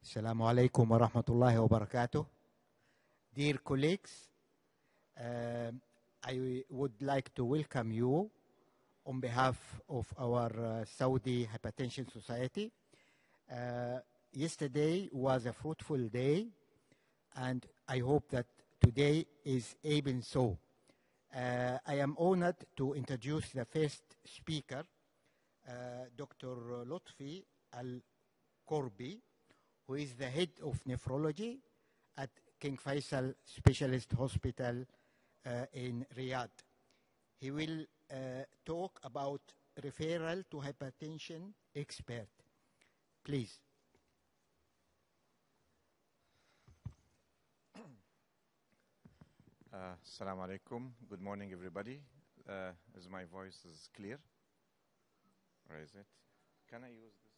Assalamu alaikum wa rahmatullahi wa barakatuh. Dear colleagues, I would like to welcome you on behalf of our Saudi Hypertension Society. Yesterday was a fruitful day, and I hope that today is even so. I am honored to introduce the first speaker, Dr. Lutfi Al-Korbi, who is the head of nephrology at King Faisal Specialist Hospital in Riyadh. He will talk about referral to hypertension expert. Please. Assalamu alaikum. Good morning, everybody. Is my voice is clear? Or is it? Can I use this?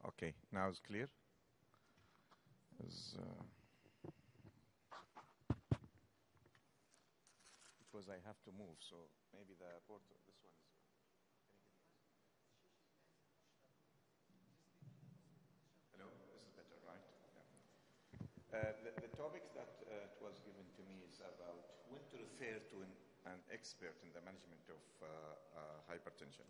Okay, now it's clear. Because I have to move, so maybe the port of this one is. Hello, this is better, right? Yeah. The topic that was given to me is about when to refer to an expert in the management of hypertension.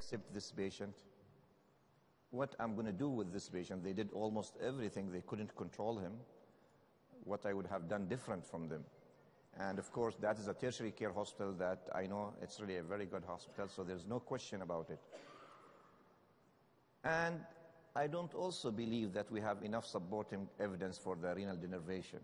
accept this patient? What I'm going to do with this patient? They did almost everything. They couldn't control him. What I would have done different from them. And of course, that is a tertiary care hospital that I know it's really a very good hospital, so there's no question about it. And I don't also believe that we have enough supporting evidence for the renal denervation.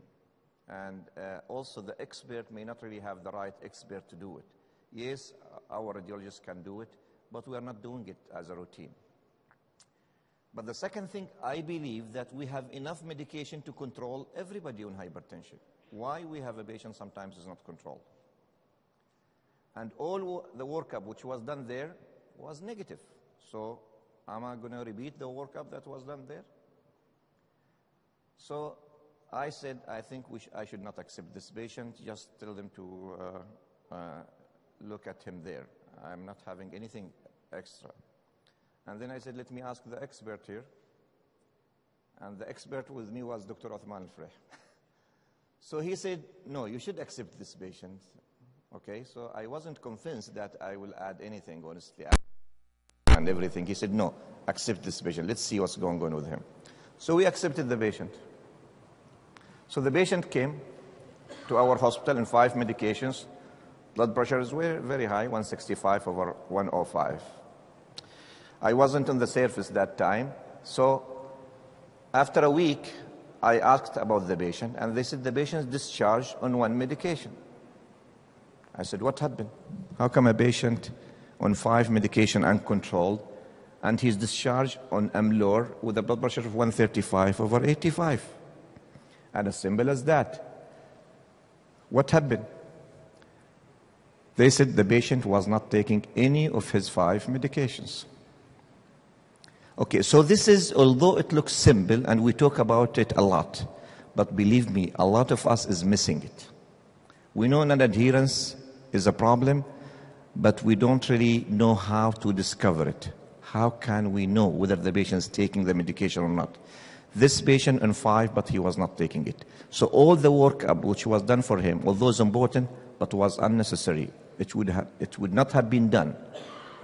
And also the expert may not really have the right expert to do it. Yes, our radiologists can do it, but we are not doing it as a routine. But the second thing, I believe that we have enough medication to control everybody on hypertension. Why we have a patient sometimes is not controlled. And all the workup which was done there was negative. So am I going to repeat the workup that was done there? So I said, I think I should not accept this patient. Just tell them to look at him there. I'm not having anything extra. And then I said, let me ask the expert here. And the expert with me was Dr. Othman Al-Freh. So he said, no, you should accept this patient. Okay, so I wasn't convinced that I will add anything, honestly, and everything. He said, no, accept this patient. Let's see what's going on with him. So we accepted the patient. So the patient came to our hospital in 5 medications. Blood pressure is very, very high, 165/105. I wasn't on the surface that time. So after a week, I asked about the patient, and they said the patient is discharged on 1 medication. I said, what happened? How come a patient on 5 medication uncontrolled, and he's discharged on Amlor with a blood pressure of 135/85? And as simple as that. What happened? They said the patient was not taking any of his 5 medications. Okay, so this is, although it looks simple and we talk about it a lot, but believe me, a lot of us is missing it. We know non-adherence is a problem, but we don't really know how to discover it. How can we know whether the patient is taking the medication or not? This patient on 5, but he was not taking it. So all the workup which was done for him, although it's important, but was unnecessary. It would not have been done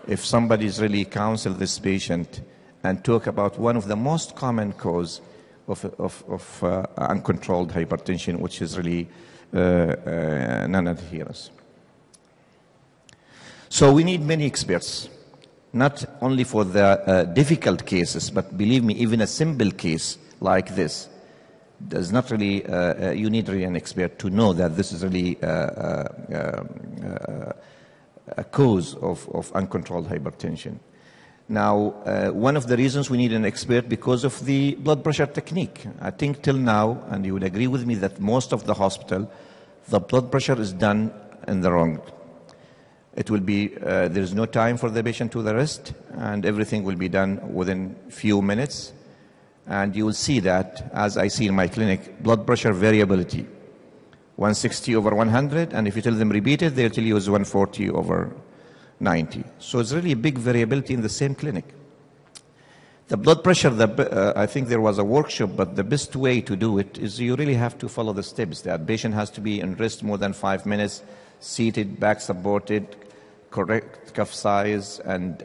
if somebody's really counseled this patient and talk about one of the most common cause of uncontrolled hypertension, which is really non-adherence. So we need many experts, not only for the difficult cases, but believe me, even a simple case like this does not really, you need really an expert to know that this is really a cause of uncontrolled hypertension. Now, one of the reasons we need an expert because of the blood pressure technique. I think till now, and you would agree with me that most of the hospital, the blood pressure is done in the wrong. It will be, there is no time for the patient to the rest, and everything will be done within few minutes. And you will see that, as I see in my clinic, blood pressure variability, 160/100, and if you tell them repeat it, they'll tell you it's 140/90. So it's really a big variability in the same clinic. The blood pressure, I think there was a workshop, but the best way to do it is you really have to follow the steps. The patient has to be in rest more than 5 minutes, seated, back supported, correct cuff size, and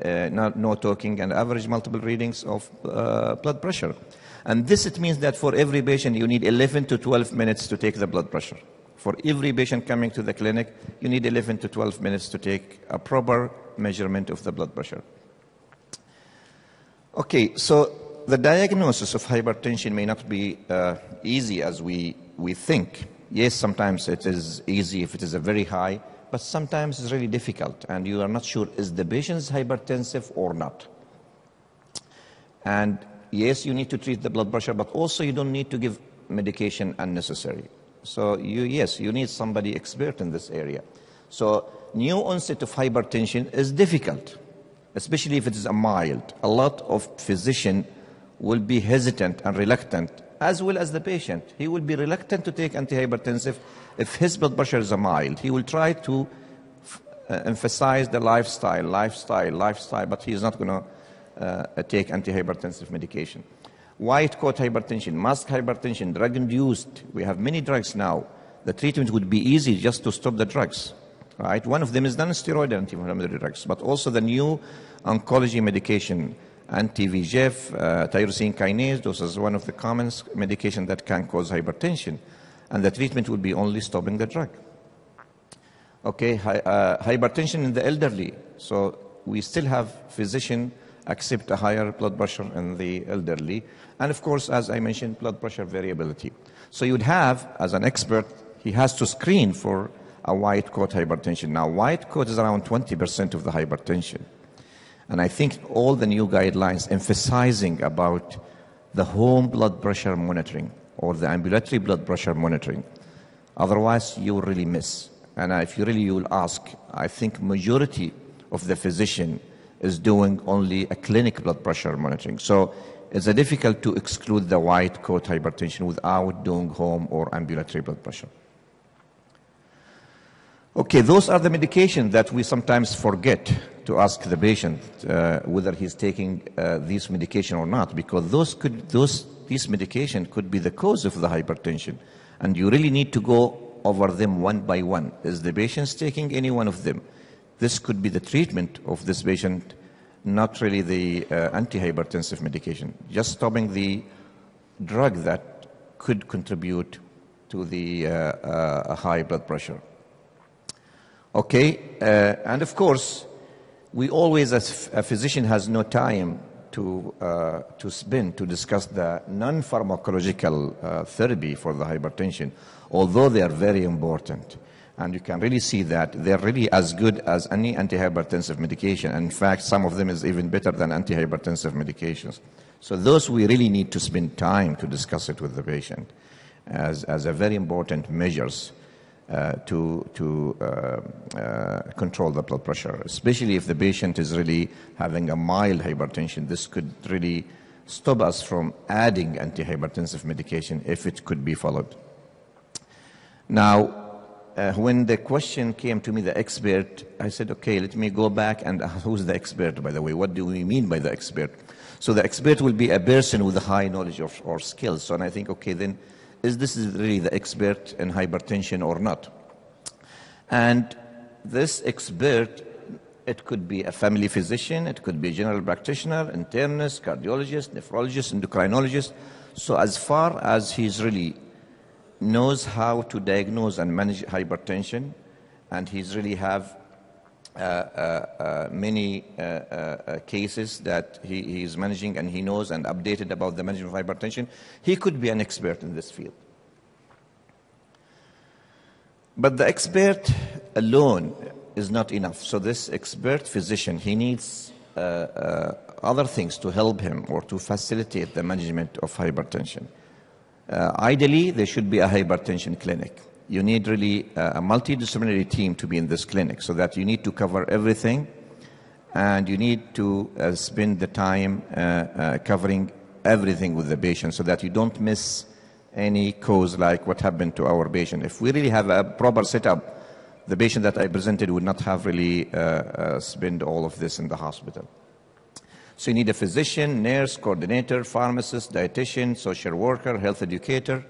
no talking, and average multiple readings of blood pressure. And this, it means that for every patient, you need 11 to 12 minutes to take the blood pressure. For every patient coming to the clinic, you need 11 to 12 minutes to take a proper measurement of the blood pressure. Okay, so the diagnosis of hypertension may not be easy as we think. Yes, sometimes it is easy if it is a very high, but sometimes it's really difficult, and you are not sure, is the patient hypertensive or not? And yes, you need to treat the blood pressure, but also you don't need to give medication unnecessary. So you need somebody expert in this area. So new onset of hypertension is difficult, especially if it is a mild. A lot of physicians will be hesitant and reluctant, as well as the patient. He will be reluctant to take antihypertensive if his blood pressure is a mild. He will try to emphasize the lifestyle, but he is not going to take antihypertensive medication. White coat hypertension, mask hypertension, drug-induced. We have many drugs now. The treatment would be easy just to stop the drugs. right? One of them is non-steroidal anti-inflammatory drugs, but also the new oncology medication, anti-VEGF, tyrosine kinase. Those is one of the common medication that can cause hypertension, and the treatment will be only stopping the drug. Okay, hypertension in the elderly. So we still have physician accept a higher blood pressure in the elderly, and of course, as I mentioned, blood pressure variability. So you'd have, as an expert, he has to screen for a white coat hypertension. Now, white coat is around 20% of the hypertension. And I think all the new guidelines emphasizing about the home blood pressure monitoring or the ambulatory blood pressure monitoring. Otherwise, you will really miss. And if you will ask, I think majority of the physician is doing only a clinic blood pressure monitoring. So it's difficult to exclude the white coat hypertension without doing home or ambulatory blood pressure. Okay, those are the medications that we sometimes forget to ask the patient whether he's taking these medication or not, because these medication could be the cause of the hypertension, and you really need to go over them one by one. Is the patient taking any one of them? This could be the treatment of this patient, not really the antihypertensive medication. Just stopping the drug that could contribute to the high blood pressure. Okay, and of course, we always, as a physician, has no time to spend to discuss the non-pharmacological therapy for the hypertension, although they are very important. And you can really see that they're really as good as any antihypertensive medication. And in fact, some of them is even better than antihypertensive medications. So those we really need to spend time to discuss it with the patient as a very important measures to control the blood pressure, especially if the patient is really having a mild hypertension. This could really stop us from adding antihypertensive medication if it could be followed. Now, when the question came to me, the expert, I said, okay, let me go back and who's the expert, by the way? What do we mean by the expert? So the expert will be a person with a high knowledge or skills. So and I think, okay, then is this really the expert in hypertension or not? And this expert, it could be a family physician, it could be a general practitioner, internist, cardiologist, nephrologist, endocrinologist. So as far as he's really knows how to diagnose and manage hypertension, and he's really have many cases that he is managing, and he knows and updated about the management of hypertension, he could be an expert in this field. But the expert alone is not enough. So this expert physician, he needs other things to help him or to facilitate the management of hypertension. Ideally, there should be a hypertension clinic. You need really a multidisciplinary team to be in this clinic, so that you need to cover everything, and you need to spend the time covering everything with the patient, so that you don't miss any cause like what happened to our patient. If we really have a proper setup, the patient that I presented would not have really spent all of this in the hospital. So you need a physician, nurse, coordinator, pharmacist, dietitian, social worker, health educator.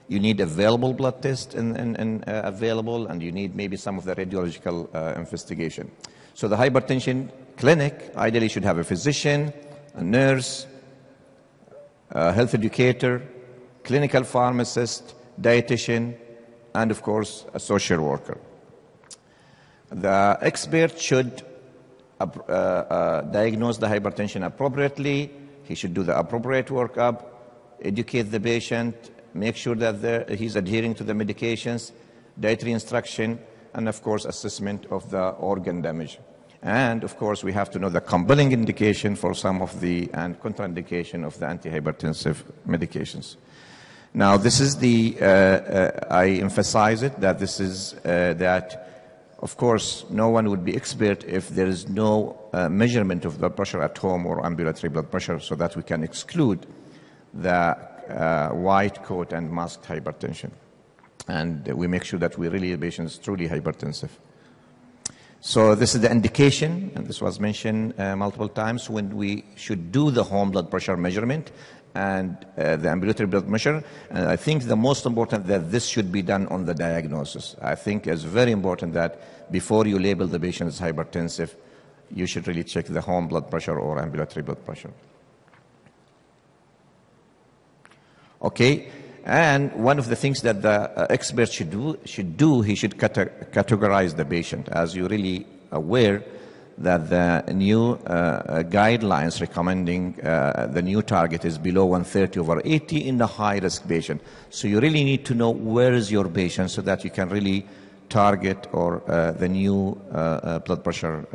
You need available blood tests available, and you need maybe some of the radiological investigation. So the hypertension clinic ideally should have a physician, a nurse, a health educator, clinical pharmacist, dietitian, and of course a social worker. The expert should diagnose the hypertension appropriately. He should do the appropriate workup, educate the patient, make sure that he's adhering to the medications, dietary instruction, and of course assessment of the organ damage. And of course we have to know the compelling indication for some of the and contraindication of the antihypertensive medications. Now this is I emphasize it that this is that of course no one would be expert if there is no measurement of blood pressure at home or ambulatory blood pressure, so that we can exclude the white coat and masked hypertension, and we make sure that the patient is truly hypertensive. So this is the indication, and this was mentioned multiple times, when we should do the home blood pressure measurement and the ambulatory blood pressure. And I think the most important that this should be done on the diagnosis. I think it's very important that before you label the patient as hypertensive, you should really check the home blood pressure or ambulatory blood pressure. Okay, and one of the things that the expert should do, he should categorize the patient. As you're really aware that the new guidelines recommending the new target is below 130/80 in the high-risk patient. So you really need to know where is your patient so that you can really target or the new blood pressure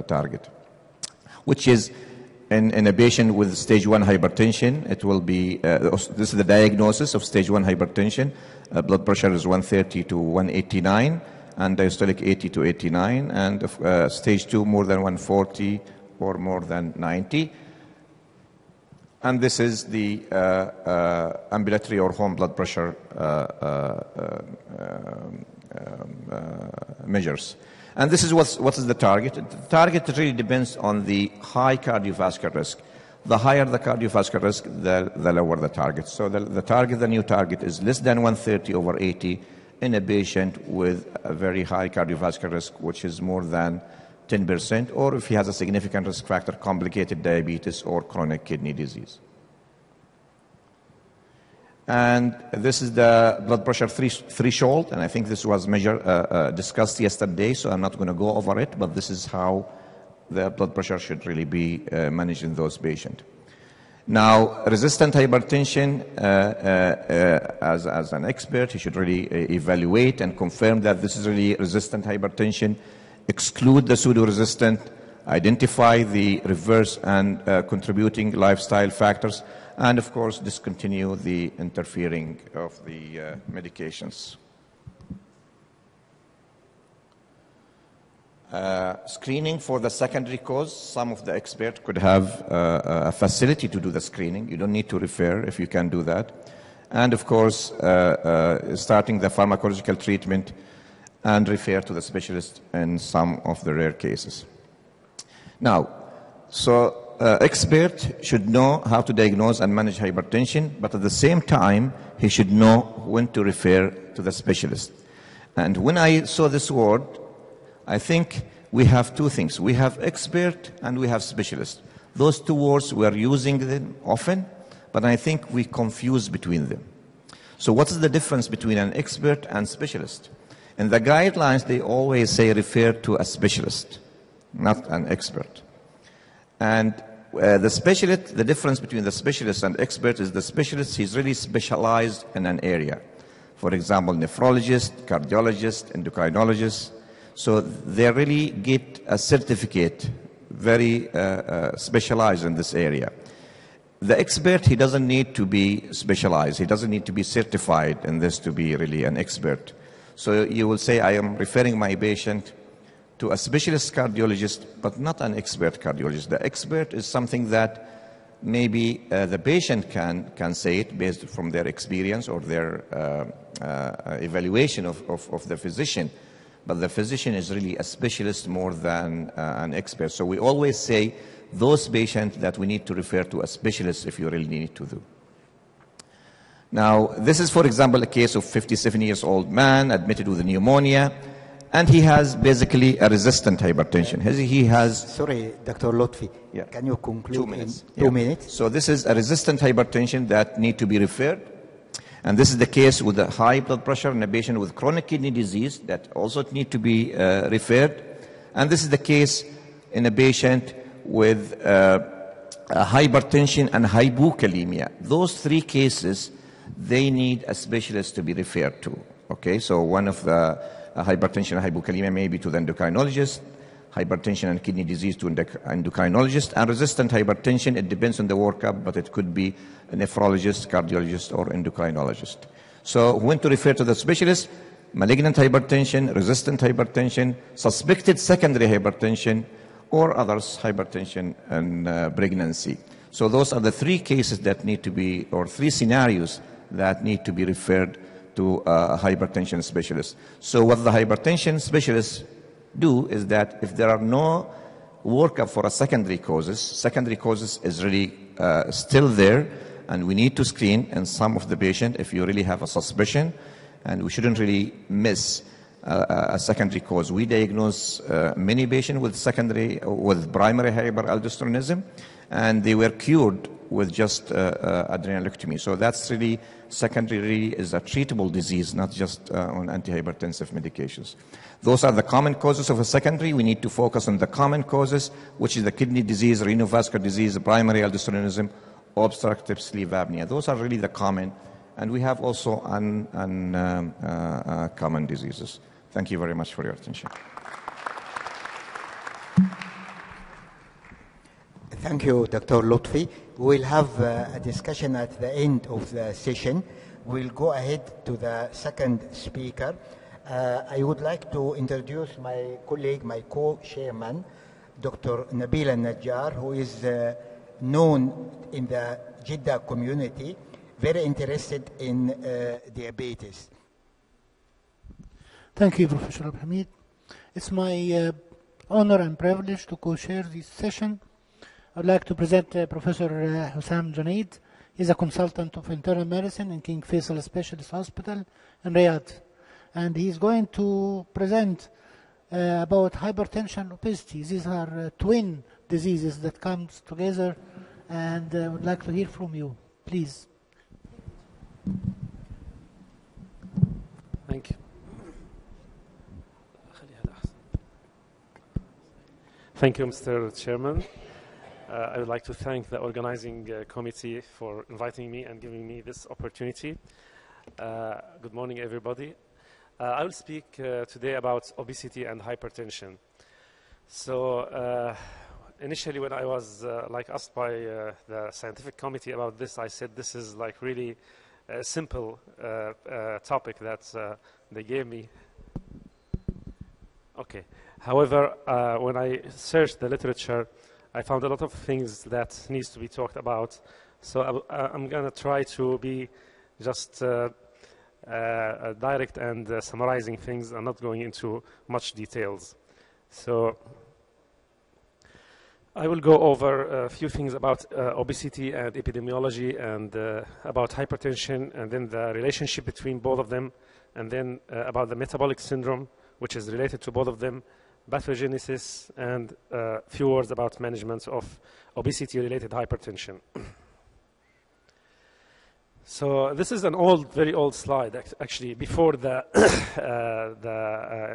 target, which is in a patient with stage 1 hypertension. It will be, this is the diagnosis of stage 1 hypertension. Blood pressure is 130 to 189, and diastolic 80 to 89, and stage 2 more than 140 or more than 90. And this is the ambulatory or home blood pressure measures. And this is what is the target. The target really depends on the high cardiovascular risk. The higher the cardiovascular risk, the lower the target. So the new target is less than 130/80 in a patient with a very high cardiovascular risk, which is more than 10%, or if he has a significant risk factor, complicated diabetes or chronic kidney disease. And this is the blood pressure threshold, and I think this was discussed yesterday, so I'm not going to go over it, but this is how the blood pressure should really be managed in those patients. Now, resistant hypertension, as an expert, he should really evaluate and confirm that this is really resistant hypertension, exclude the pseudo-resistant, identify the reverse and contributing lifestyle factors, and of course discontinue the interfering of the medications. Screening for the secondary cause, some of the experts could have a facility to do the screening. You don't need to refer if you can do that. And of course, starting the pharmacological treatment and refer to the specialist in some of the rare cases. Now, so expert should know how to diagnose and manage hypertension, but at the same time, he should know when to refer to the specialist. And when I saw this word, I think we have two things. We have expert and we have specialist. Those two words, we are using them often, but I think we confuse between them. So what is the difference between an expert and specialist? In the guidelines, they always say refer to a specialist, not an expert. And the specialist, the difference between the specialist and expert is the specialist, he's really specialized in an area. For example, nephrologist, cardiologist, endocrinologist. So they really get a certificate, very specialized in this area. The expert, he doesn't need to be specialized. He doesn't need to be certified in this to be really an expert. So you will say, I am referring my patient to a specialist cardiologist, but not an expert cardiologist. The expert is something that maybe the patient can say it based from their experience or their evaluation of the physician. But the physician is really a specialist more than an expert. So we always say those patients that we need to refer to a specialist if you really need to do. Now, this is, for example, a case of 57-year-old man admitted with pneumonia, and he has basically a resistant hypertension. He has... Sorry, Dr. Lotfi, yeah. Can you conclude 2 minutes? In 2 minutes? So this is a resistant hypertension that need to be referred. And this is the case with a high blood pressure in a patient with chronic kidney disease that also need to be referred. And this is the case in a patient with hypertension and hypokalemia. Those three cases, they need a specialist to be referred to. Okay, so one of the hypertension and hypokalemia may be to the endocrinologist, hypertension and kidney disease to endocrinologist, and resistant hypertension, it depends on the workup, but it could be a nephrologist, cardiologist, or endocrinologist. So when to refer to the specialist, malignant hypertension, resistant hypertension, suspected secondary hypertension, or others, hypertension and pregnancy. So those are the three cases that need to be, or three scenarios that need to be referred to a hypertension specialist. So what the hypertension specialists do is that if there are no workup for a secondary causes is really still there, and we need to screen in some of the patient if you really have a suspicion, and we shouldn't really miss a secondary cause. We diagnose many patients with primary hyperaldosteronism, and they were cured with just adrenalectomy. So that's really secondary is a treatable disease, not just on antihypertensive medications. Those are the common causes of a secondary. We need to focus on the common causes, which is the kidney disease, renal vascular disease, primary aldosteronism, obstructive sleep apnea. Those are really the common, and we have also common diseases. Thank you very much for your attention. Thank you, Dr. Lutfi. We'll have a discussion at the end of the session. We'll go ahead to the second speaker. I would like to introduce my colleague, my co-chairman, Dr. Nabil Al-Najjar, who is known in the Jeddah community, very interested in diabetes. Thank you, Professor Abhamid. It's my honor and privilege to co-chair this session. I'd like to present Professor Hussam Junaid. He's a consultant of internal medicine in King Faisal Specialist Hospital in Riyadh. And he's going to present about hypertension and obesity. These are twin diseases that come together, and I would like to hear from you. Please. Thank you. Thank you, Mr. Chairman. I would like to thank the organizing committee for inviting me and giving me this opportunity. Good morning, everybody. I will speak today about obesity and hypertension. So initially when I was asked by the scientific committee about this, I said this is like really a simple topic that they gave me. Okay. However, when I searched the literature, I found a lot of things that needs to be talked about. So I'm going to try to be just direct and summarizing things and not going into much details. So I will go over a few things about obesity and epidemiology and about hypertension, and then the relationship between both of them, and then about the metabolic syndrome, which is related to both of them, pathogenesis, and a few words about management of obesity-related hypertension. So this is an very old slide, actually, before the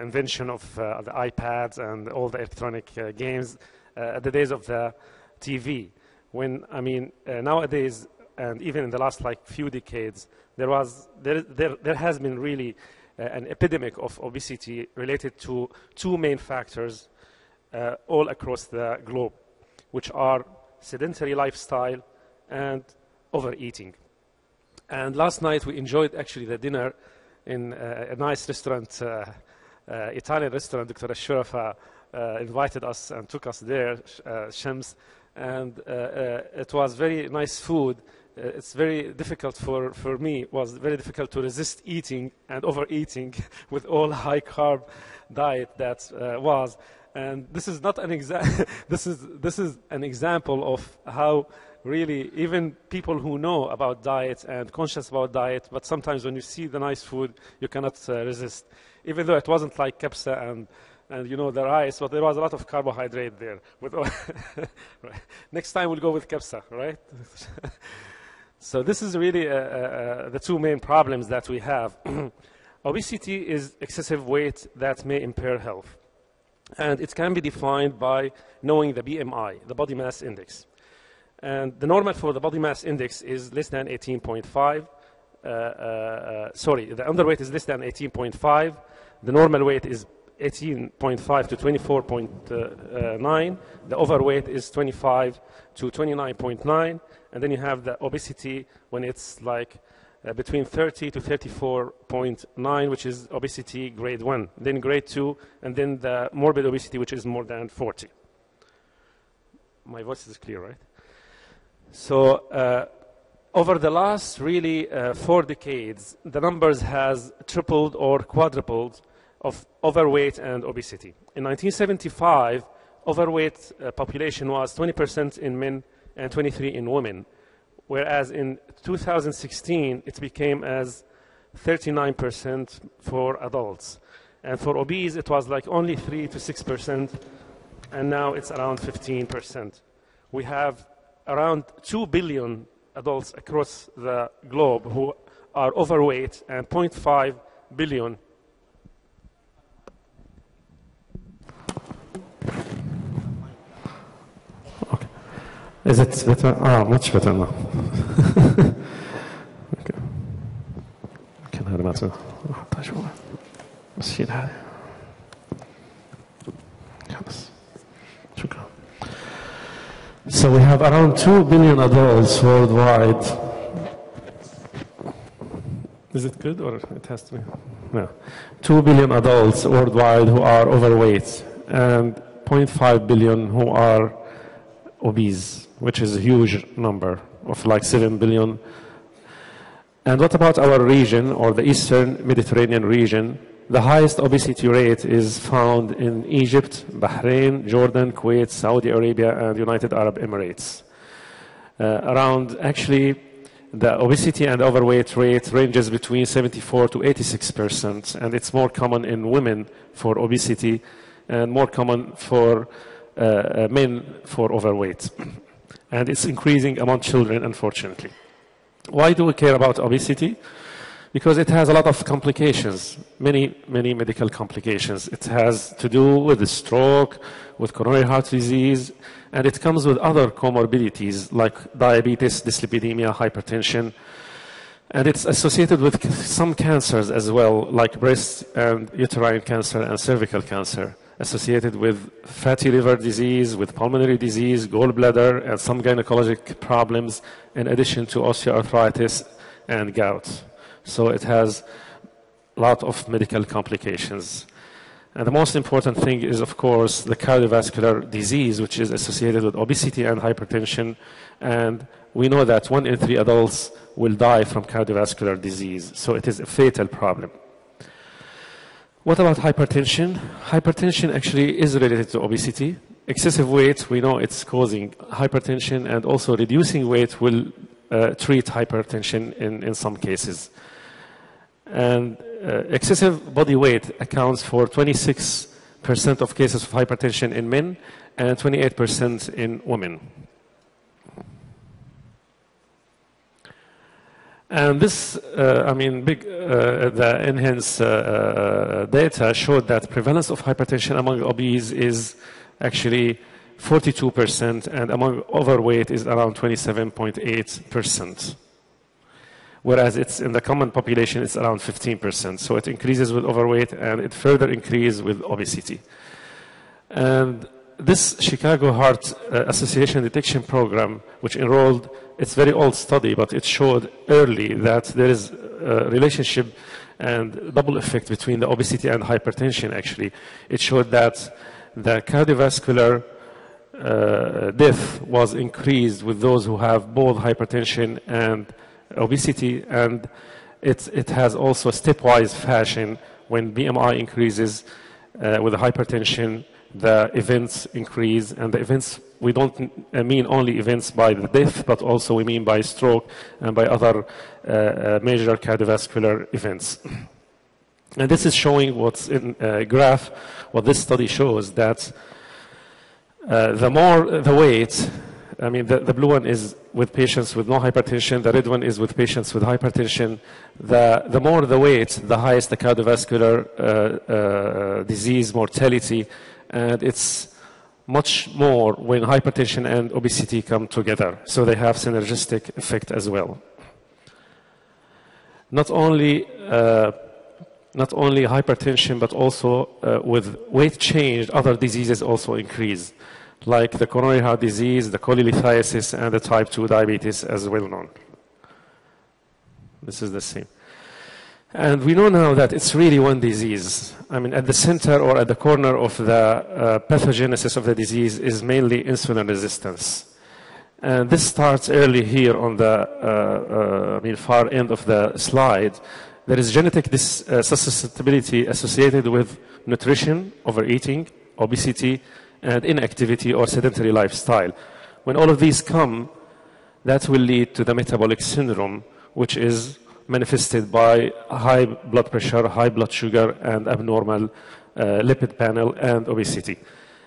invention of the iPads and all the electronic games, the days of the TV. When, nowadays, and even in the last few decades, there has been really an epidemic of obesity related to two main factors all across the globe, which are sedentary lifestyle and overeating. And last night we enjoyed actually the dinner in a nice restaurant, Italian restaurant. Dr. Ashurafa invited us and took us there, Shams, and it was very nice food. It's very difficult for me, it was very difficult to resist eating and overeating with all high carb diet that was. And this is not an this is an example of how really even people who know about diet and conscious about diet, but sometimes when you see the nice food, you cannot resist. Even though it wasn't like kebsa and the rice, but there was a lot of carbohydrate there. Right. Next time we'll go with kebsa, right? So this is really the two main problems that we have. Obesity is excessive weight that may impair health. And it can be defined by knowing the BMI, the body mass index. And the normal for the body mass index is less than 18.5. The underweight is less than 18.5. The normal weight is 18.5 to 24.9. The overweight is 25 to 29.9. And then you have the obesity when it's between 30 to 34.9, which is obesity grade 1. Then grade 2, and then the morbid obesity, which is more than 40. My voice is clear, right? So over the last really 4 decades, the numbers has tripled or quadrupled of overweight and obesity. In 1975, overweight population was 20% in men and 23% in women. whereas in 2016 it became as 39% for adults. And for obese, it was like only 3 to 6%, and now it's around 15%. We have around 2 billion adults across the globe who are overweight, and 0.5 billion. Okay. Is it better? Ah, much better now. Okay. كان هذا ما أحطها شوي بس شيل هذه خلاص شكرا. So we have around 2 billion adults worldwide. Is it good or it has to be? No. 2 billion adults worldwide who are overweight and 0.5 billion who are obese, which is a huge number of like 7 billion. And what about our region, or the Eastern Mediterranean region? The highest obesity rate is found in Egypt, Bahrain, Jordan, Kuwait, Saudi Arabia, and United Arab Emirates. Actually, the obesity and overweight rate ranges between 74 to 86%, and it's more common in women for obesity and more common for men for overweight. And it's increasing among children, unfortunately. Why do we care about obesity? Because it has a lot of complications, many medical complications. It has to do with the stroke, with coronary heart disease, and it comes with other comorbidities like diabetes, dyslipidemia, hypertension. And it's associated with some cancers as well, like breast and uterine cancer and cervical cancer, associated with fatty liver disease, with pulmonary disease, gallbladder, and some gynecologic problems, in addition to osteoarthritis and gout. So it has a lot of medical complications. And the most important thing is, of course, the cardiovascular disease, which is associated with obesity and hypertension. And we know that 1 in 3 adults will die from cardiovascular disease. So it is a fatal problem. What about hypertension? Hypertension actually is related to obesity. Excessive weight, we know it's causing hypertension, and also reducing weight will treat hypertension in some cases. And excessive body weight accounts for 26% of cases of hypertension in men and 28% in women. And this, the enhanced data showed that prevalence of hypertension among obese is actually 42%, and among overweight is around 27.8%. Whereas it's in the common population, it's around 15%. So it increases with overweight, and it further increases with obesity. And this Chicago Heart Association detection program, which enrolled, it's a very old study, but it showed early that there is a relationship and double effect between the obesity and hypertension, actually. It showed that the cardiovascular death was increased with those who have both hypertension and obesity, and it has also a stepwise fashion. When BMI increases with the hypertension, the events increase, and the events, we don't mean only events by the death, but also we mean by stroke and by other major cardiovascular events. And this is showing what's in a graph, what this study shows, that the more the weight, the blue one is with patients with no hypertension, the red one is with patients with hypertension. The more the weight, the highest the cardiovascular disease mortality, and it's much more when hypertension and obesity come together. So they have synergistic effect as well. Not only hypertension, but also with weight change, other diseases also increase, like the coronary heart disease, the cholelithiasis, and the type 2 diabetes, as well known. This is the same. And we know now that it's really one disease. At the center or at the corner of the pathogenesis of the disease is mainly insulin resistance. And this starts early here on the far end of the slide. There is genetic susceptibility associated with nutrition, overeating, obesity, and inactivity or sedentary lifestyle. When all of these come, that will lead to the metabolic syndrome, which is manifested by high blood pressure, high blood sugar, and abnormal lipid panel and obesity.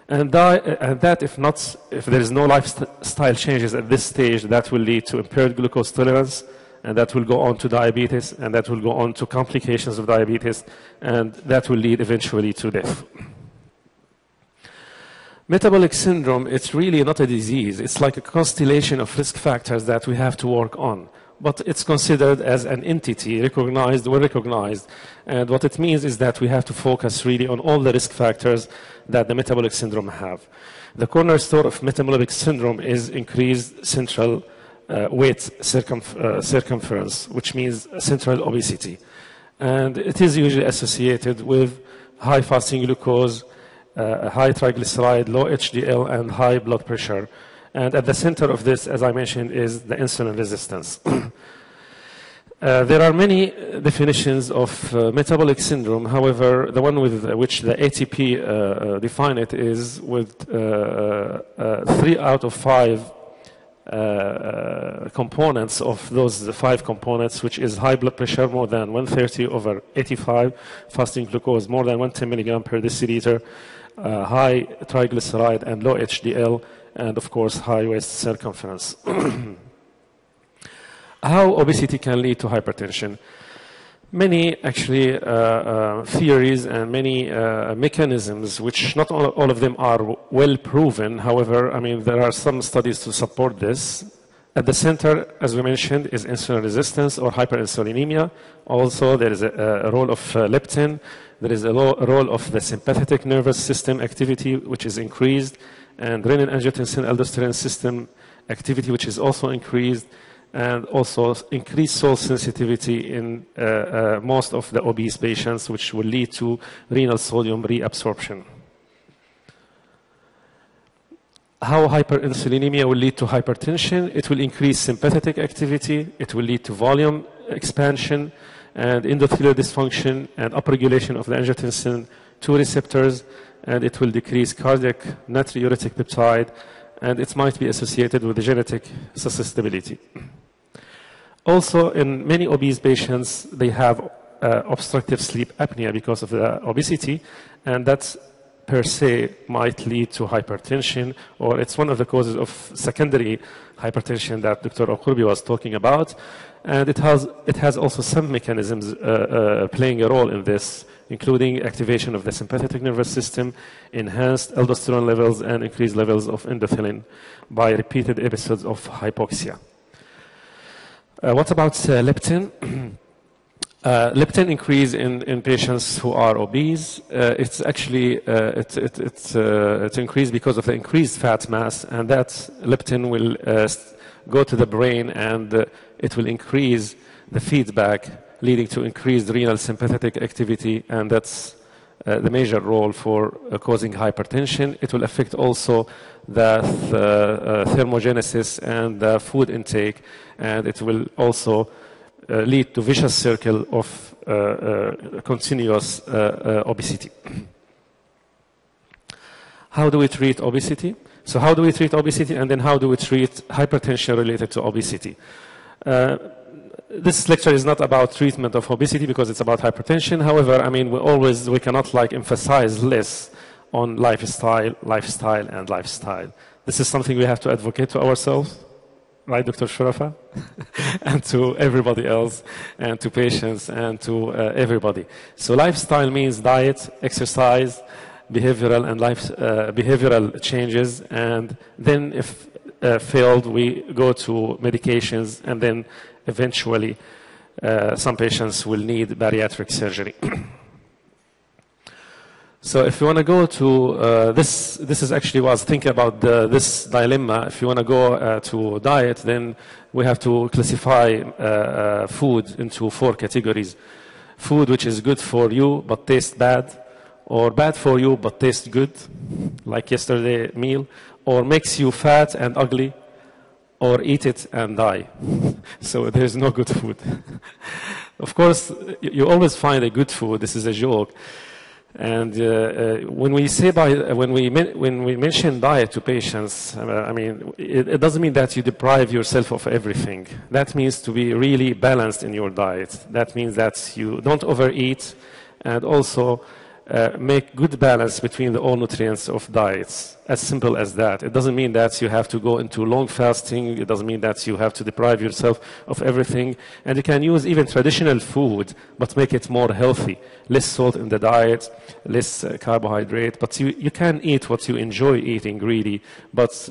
And that if there is no lifestyle changes at this stage, that will lead to impaired glucose tolerance, and that will go on to diabetes, and that will go on to complications of diabetes, and that will lead eventually to death. Metabolic syndrome, it's really not a disease. It's like a constellation of risk factors that we have to work on. But it's considered as an entity, recognized, well recognized. And what it means is that we have to focus really on all the risk factors that the metabolic syndrome have. The cornerstone of metabolic syndrome is increased central weight circumference, which means central obesity. And it is usually associated with high fasting glucose, high triglyceride, low HDL, and high blood pressure. And at the center of this, as I mentioned, is the insulin resistance. There are many definitions of metabolic syndrome. However, the one with which the ATP define it is with 3 out of 5 components of those 5 components, which is high blood pressure more than 130/85, fasting glucose more than 110 milligram per deciliter, high triglyceride and low HDL, and of course high waist circumference. How obesity can lead to hypertension? Many actually theories and many mechanisms, which not all of them are well proven. However, I mean, there are some studies to support this. At the center, as we mentioned, is insulin resistance or hyperinsulinemia. Also, there is a role of leptin. There is a role of the sympathetic nervous system activity, which is increased, and renin-angiotensin-aldosterone system activity, which is also increased, and also increased salt sensitivity in most of the obese patients, which will lead to renal sodium reabsorption. How hyperinsulinemia will lead to hypertension? It will increase sympathetic activity, it will lead to volume expansion, and endothelial dysfunction and upregulation of the angiotensin II receptors, and it will decrease cardiac natriuretic peptide, and it might be associated with the genetic susceptibility. Also, in many obese patients, they have obstructive sleep apnea because of the obesity, and that per se might lead to hypertension, or it's one of the causes of secondary hypertension that Dr. Okurbi was talking about. And it has also some mechanisms playing a role in this, including activation of the sympathetic nervous system, enhanced aldosterone levels, and increased levels of endothelin by repeated episodes of hypoxia. What about leptin? Leptin increase in patients who are obese. It's actually it's increased because of the increased fat mass, and that leptin will go to the brain, and it will increase the feedback, leading to increased renal sympathetic activity, and that's the major role for causing hypertension. It will affect also the thermogenesis and the food intake, and it will also lead to vicious circle of continuous obesity. How do we treat obesity? So how do we treat obesity, and then how do we treat hypertension related to obesity? This lecture is not about treatment of obesity because it's about hypertension. However, I mean, we cannot emphasize less on lifestyle. This is something we have to advocate to ourselves, right, Dr. Shurafa? And to everybody else, and to patients, and to everybody. So lifestyle means diet, exercise, behavioral and behavioral changes, and then if failed, we go to medications, and then eventually some patients will need bariatric surgery. So if you want to go to this is actually was thinking about this dilemma. If you want to go to diet, then we have to classify food into 4 categories: food which is good for you but tastes bad, or bad for you but tastes good, like yesterday meal, or makes you fat and ugly, or eat it and die. So there is no good food. Of course, you always find a good food. This is a joke. And when we say when we mention diet to patients, I mean it doesn't mean that you deprive yourself of everything. That means to be really balanced in your diet. That means that you don't overeat, and also make good balance between all nutrients of diets. As simple as that. It doesn't mean that you have to go into long fasting. It doesn't mean that you have to deprive yourself of everything. And you can use even traditional food, but make it more healthy. Less salt in the diet, less carbohydrate. But you can eat what you enjoy eating, really. But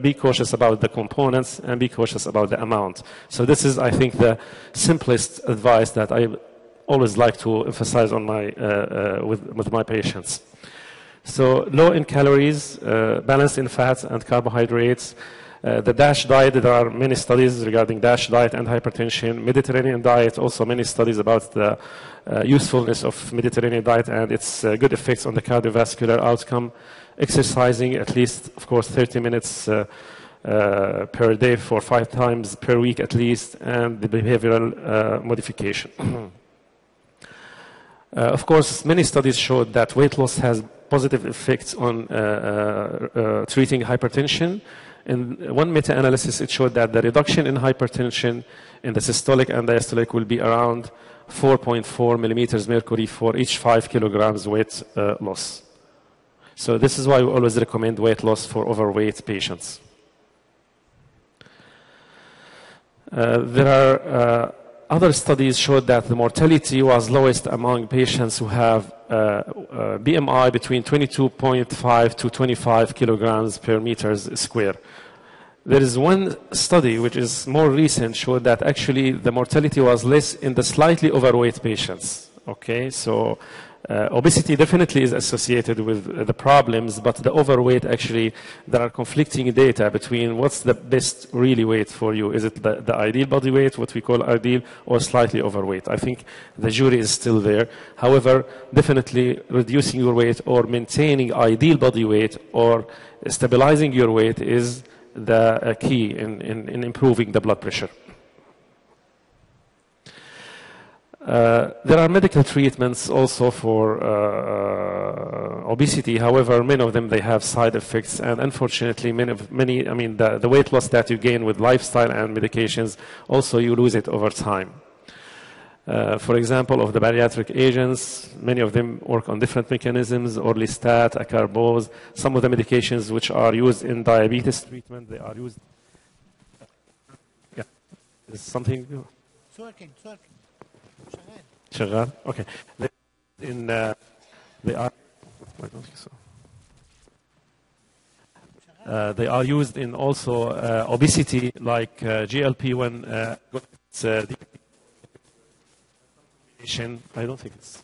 be cautious about the components and be cautious about the amount. So this is, I think, the simplest advice that I always like to emphasize on my with my patients. So low in calories, balanced in fats and carbohydrates. The DASH diet, there are many studies regarding DASH diet and hypertension. Mediterranean diet, also many studies about the usefulness of Mediterranean diet and its good effects on the cardiovascular outcome. Exercising at least, of course, 30 minutes per day for 5 times per week at least, and the behavioral modification. Of course, many studies showed that weight loss has positive effects on treating hypertension. In one meta-analysis, it showed that the reduction in hypertension in the systolic and diastolic will be around 4.4 millimeters mercury for each 5 kilograms weight loss. So this is why we always recommend weight loss for overweight patients. There are other studies showed that the mortality was lowest among patients who have BMI between 22.5 to 25 kilograms per meters square. There is one study which is more recent showed that actually the mortality was less in the slightly overweight patients. Okay, so obesity definitely is associated with the problems, but the overweight actually, there are conflicting data between what's the best really weight for you. Is it the ideal body weight, what we call ideal, or slightly overweight? I think the jury is still there. However, definitely reducing your weight or maintaining ideal body weight or stabilizing your weight is the key in improving the blood pressure. There are medical treatments also for obesity. However, many of them, they have side effects, and unfortunately, the weight loss that you gain with lifestyle and medications, also you lose it over time. For example, of the bariatric agents, many of them work on different mechanisms, orlistat, acarbose. Some of the medications which are used in diabetes treatment, they are used. Yeah, is something. It's working. شغال. Okay. They are used in also obesity, like GLP-1. I don't think it's.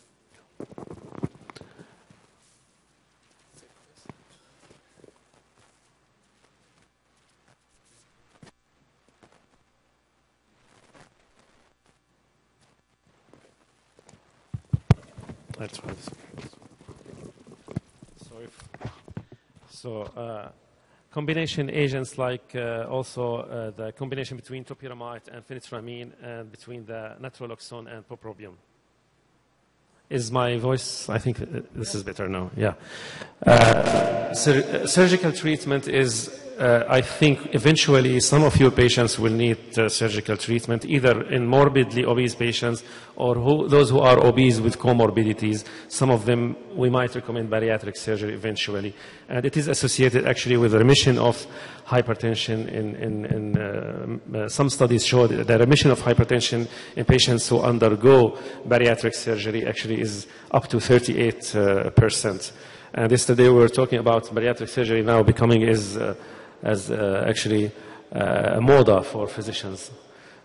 Let's try this. Combination agents like also the combination between topiramate and phenetramine and between the naproxen and popropion. Is my voice, I think this is better now, yeah. Surgical treatment is, I think eventually some of your patients will need surgical treatment, either in morbidly obese patients or those who are obese with comorbidities. Some of them, we might recommend bariatric surgery eventually. And it is associated actually with remission of hypertension. Some studies show that the remission of hypertension in patients who undergo bariatric surgery actually is up to 38%. And yesterday we were talking about bariatric surgery now becoming actually a moda for physicians.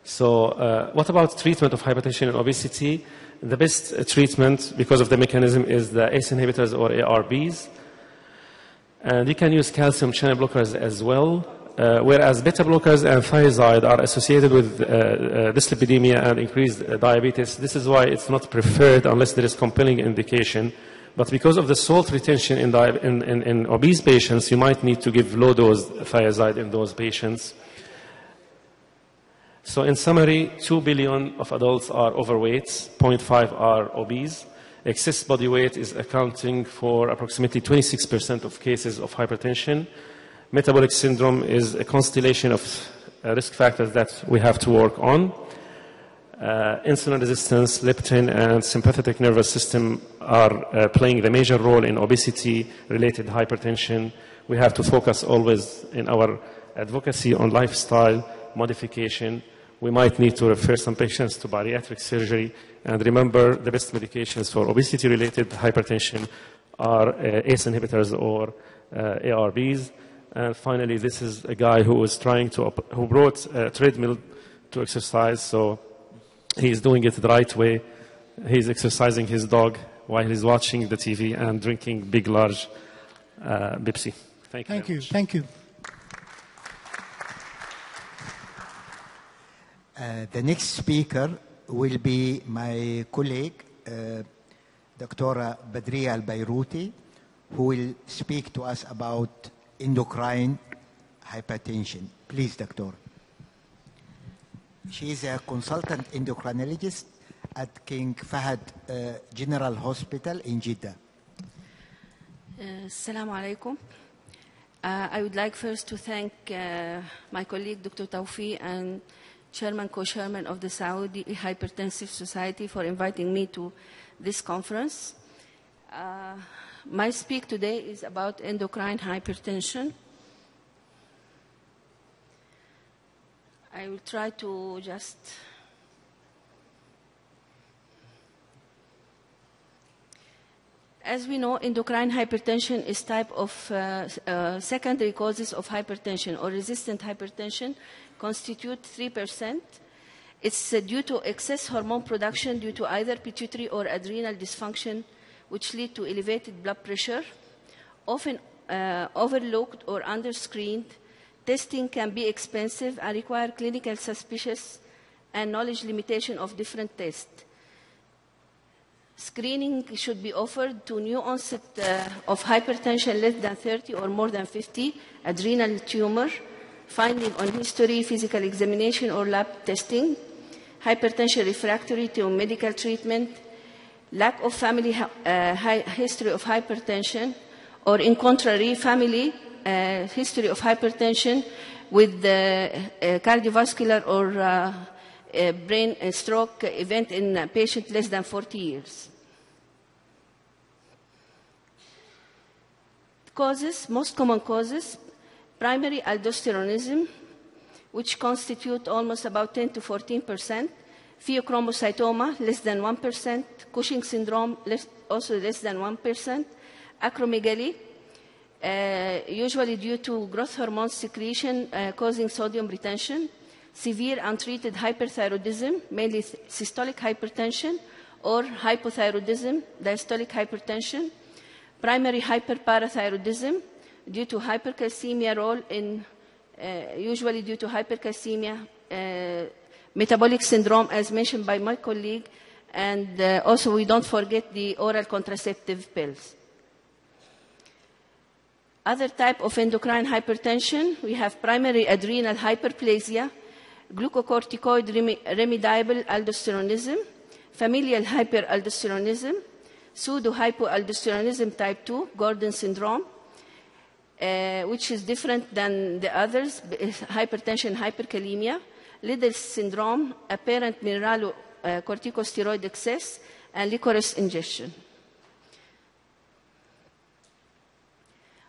So what about treatment of hypertension and obesity? The best treatment, because of the mechanism, is the ACE inhibitors or ARBs. And you can use calcium channel blockers as well, whereas beta blockers and thiazide are associated with dyslipidemia and increased diabetes. This is why it's not preferred unless there is compelling indication. But because of the salt retention in obese patients, you might need to give low-dose thiazide in those patients. So in summary, 2 billion of adults are overweight, 0.5 are obese, Excess body weight is accounting for approximately 26% of cases of hypertension. Metabolic syndrome is a constellation of risk factors that we have to work on. Insulin resistance, leptin, and sympathetic nervous system are playing the major role in obesity-related hypertension. We have to focus always in our advocacy on lifestyle modification. We might need to refer some patients to bariatric surgery. And remember, the best medications for obesity-related hypertension are ACE inhibitors or ARBs. And finally, this is a guy who brought a treadmill to exercise, so he's doing it the right way. He's exercising his dog while he's watching the TV and drinking big, large Pepsi. Thank you. Thank you. The next speaker will be my colleague, Dr. Badriya Al-Bayruti, who will speak to us about endocrine hypertension. Please, Doctor. She is a consultant endocrinologist at King Fahd General Hospital in Jeddah. Assalamu alaikum. I would like first to thank my colleague Dr. Tawfi and co-chairman of the Saudi Hypertensive Society for inviting me to this conference. My speak today is about endocrine hypertension. I will try to just... As we know, endocrine hypertension is type of secondary causes of hypertension or resistant hypertension, constitute 3%. It's due to excess hormone production due to either pituitary or adrenal dysfunction, which lead to elevated blood pressure, often overlooked or underscreened. Testing can be expensive and require clinical suspicious and knowledge limitation of different tests. Screening should be offered to new onset of hypertension less than 30 or more than 50, adrenal tumor, finding on history, physical examination or lab testing, hypertension refractory to medical treatment, lack of family history of hypertension, or in contrary, family history of hypertension with cardiovascular or brain stroke event in a patient less than 40 years. Causes, most common causes, primary aldosteronism, which constitute almost about 10 to 14%, pheochromocytoma, less than 1%, Cushing syndrome, also less than 1%, acromegaly, usually due to growth hormone secretion causing sodium retention, severe untreated hyperthyroidism, mainly systolic hypertension, or hypothyroidism, diastolic hypertension, primary hyperparathyroidism due to hypercalcemia role in, usually due to hypercalcemia, metabolic syndrome as mentioned by my colleague, and also we don't forget the oral contraceptive pills. Other type of endocrine hypertension, we have primary adrenal hyperplasia, glucocorticoid remediable aldosteronism, familial hyperaldosteronism, pseudo-hypoaldosteronism type 2, Gordon syndrome, which is different than the others, hypertension, hyperkalemia, Liddell's syndrome, apparent mineralocorticosteroid excess, and licorice ingestion.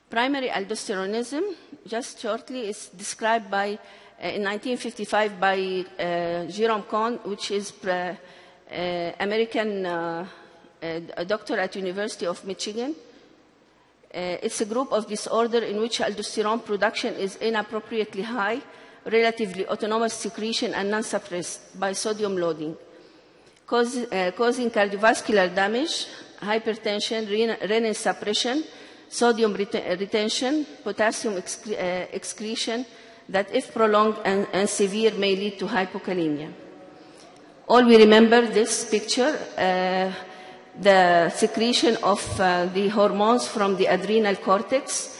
Primary aldosteronism, just shortly, is described by, in 1955 by Jerome Cohn, which is American a doctor at University of Michigan. It's a group of disorder in which aldosterone production is inappropriately high, relatively autonomous secretion and non-suppressed by sodium loading, causing cardiovascular damage, hypertension, renal suppression, sodium retention, potassium excretion that if prolonged and severe may lead to hypokalemia. All we remember this picture, the secretion of the hormones from the adrenal cortex.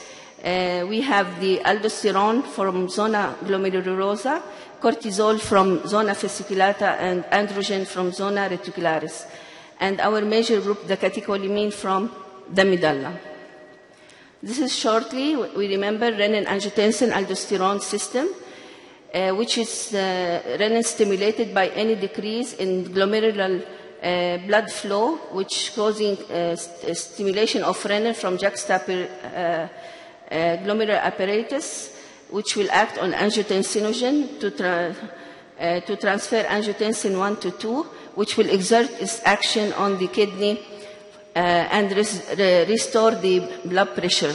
We have the aldosterone from zona glomerulosa, cortisol from zona fasciculata, and androgen from zona reticularis. and our major group, the catecholamine from the medulla. This is shortly, we remember renin-angiotensin-aldosterone system, which is renin stimulated by any decrease in glomerular blood flow, which causing stimulation of renin from juxtaglomerular apparatus, which will act on angiotensinogen to transfer angiotensin 1 to 2, which will exert its action on the kidney and restore the blood pressure,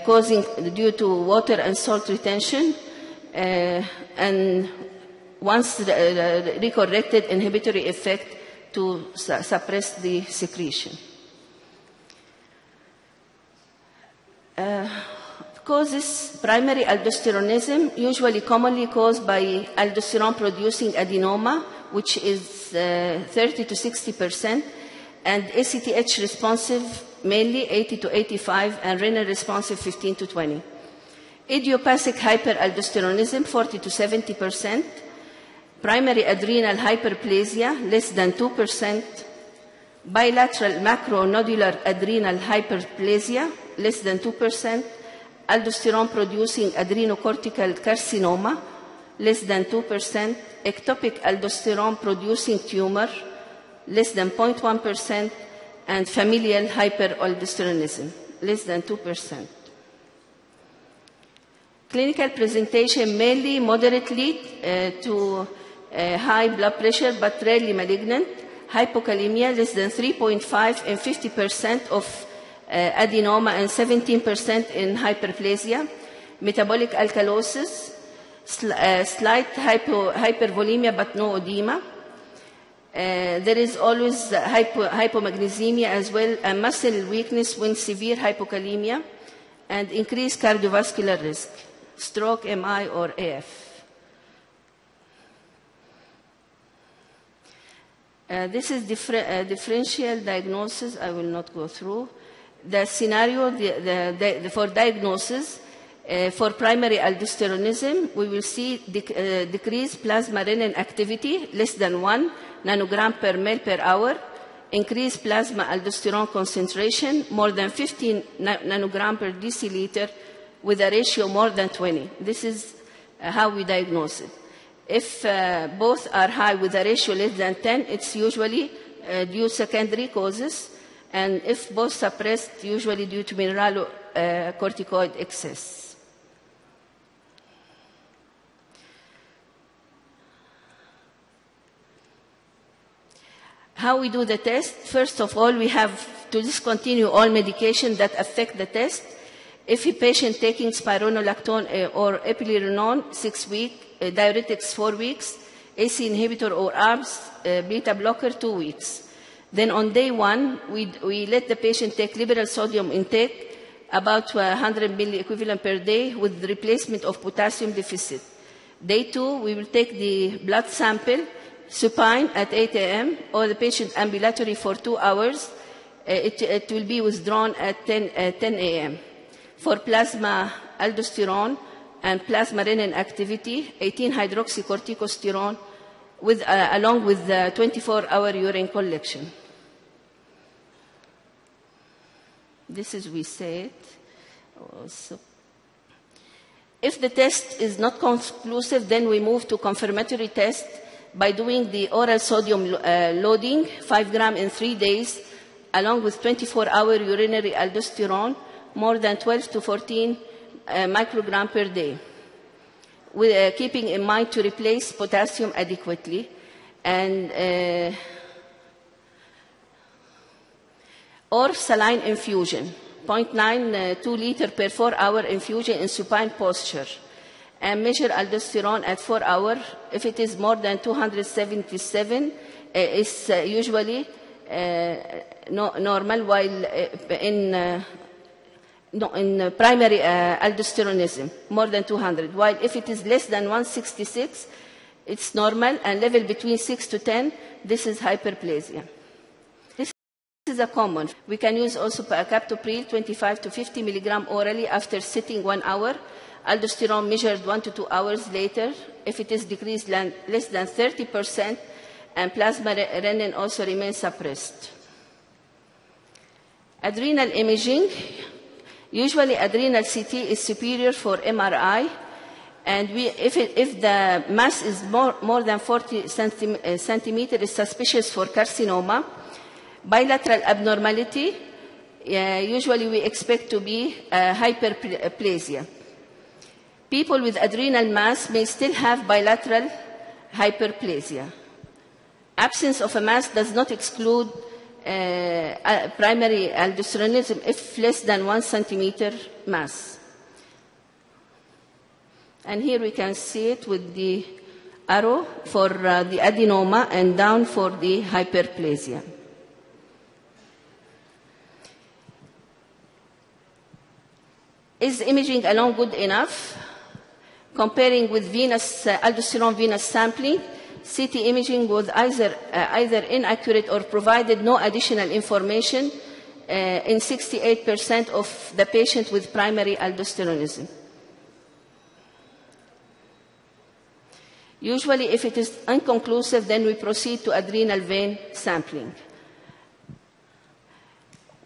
causing, due to water and salt retention, and once recorrected, inhibitory effect to suppress the secretion. Causes primary aldosteronism, usually commonly caused by aldosterone-producing adenoma, which is 30 to 60%, and ACTH responsive mainly 80 to 85, and renin responsive 15 to 20. Idiopathic hyperaldosteronism 40 to 70%, primary adrenal hyperplasia less than 2%, bilateral macronodular adrenal hyperplasia less than 2%, aldosterone-producing adrenocortical carcinoma less than 2%, ectopic aldosterone-producing tumor less than 0.1%, and familial hyperaldosteronism less than 2%. Clinical presentation mainly moderately to high blood pressure but rarely malignant, hypokalemia less than 3.5 and 50% of adenoma and 17% in hyperplasia, metabolic alkalosis, slight hypervolemia but no edema. There is always hypomagnesemia as well, and muscle weakness when severe hypokalemia, and increased cardiovascular risk, stroke, MI, or AF. This is differential diagnosis. I will not go through. The scenario for diagnosis for primary aldosteronism, we will see decreased plasma renin activity less than 1 nanogram per ml per hour, increased plasma aldosterone concentration more than 15 nanogram per deciliter with a ratio more than 20. This is how we diagnose it. If both are high with a ratio less than 10, it's usually due to secondary causes, and if both suppressed, usually due to mineralocorticoid excess. How we do the test? First of all, we have to discontinue all medication that affect the test. If a patient taking spironolactone or eplerenone 6 weeks, diuretics 4 weeks, AC inhibitor or ARBs, beta blocker 2 weeks. Then on day 1, we let the patient take liberal sodium intake, about 100 milli equivalent per day with the replacement of potassium deficit. Day 2, we will take the blood sample, supine at 8 a.m., or the patient ambulatory for 2 hours. It will be withdrawn at 10 a.m. For plasma aldosterone and plasma renin activity, 18-hydroxycorticosterone along with the 24-hour urine collection. This is we say it. Also. If the test is not conclusive, then we move to confirmatory test by doing the oral sodium loading, 5 grams in 3 days, along with 24-hour urinary aldosterone, more than 12 to 14 microgram per day, with, keeping in mind to replace potassium adequately, and or saline infusion, 0.92 liter per 4-hour infusion in supine posture, and measure aldosterone at 4 hours. If it is more than 277, it's usually normal, while in primary aldosteronism, more than 200. While if it is less than 166, it's normal, and level between 6 to 10, this is hyperplasia. This is a common. We can use also captopril, 25 to 50 milligram orally after sitting 1 hour. Aldosterone measured 1 to 2 hours later. If it is decreased less than 30%, and plasma renin also remains suppressed. Adrenal imaging. Usually adrenal CT is superior for MRI, and if the mass is more than 40 centimeters, is suspicious for carcinoma. Bilateral abnormality, usually we expect to be hyperplasia. People with adrenal mass may still have bilateral hyperplasia. Absence of a mass does not exclude primary aldosteronism if less than 1 centimeter mass. And here we can see it with the arrow for the adenoma and down for the hyperplasia. Is imaging alone good enough? Comparing with venous aldosterone venous sampling, CT imaging was either inaccurate or provided no additional information in 68% of the patients with primary aldosteronism. Usually, if it is inconclusive, then we proceed to adrenal vein sampling.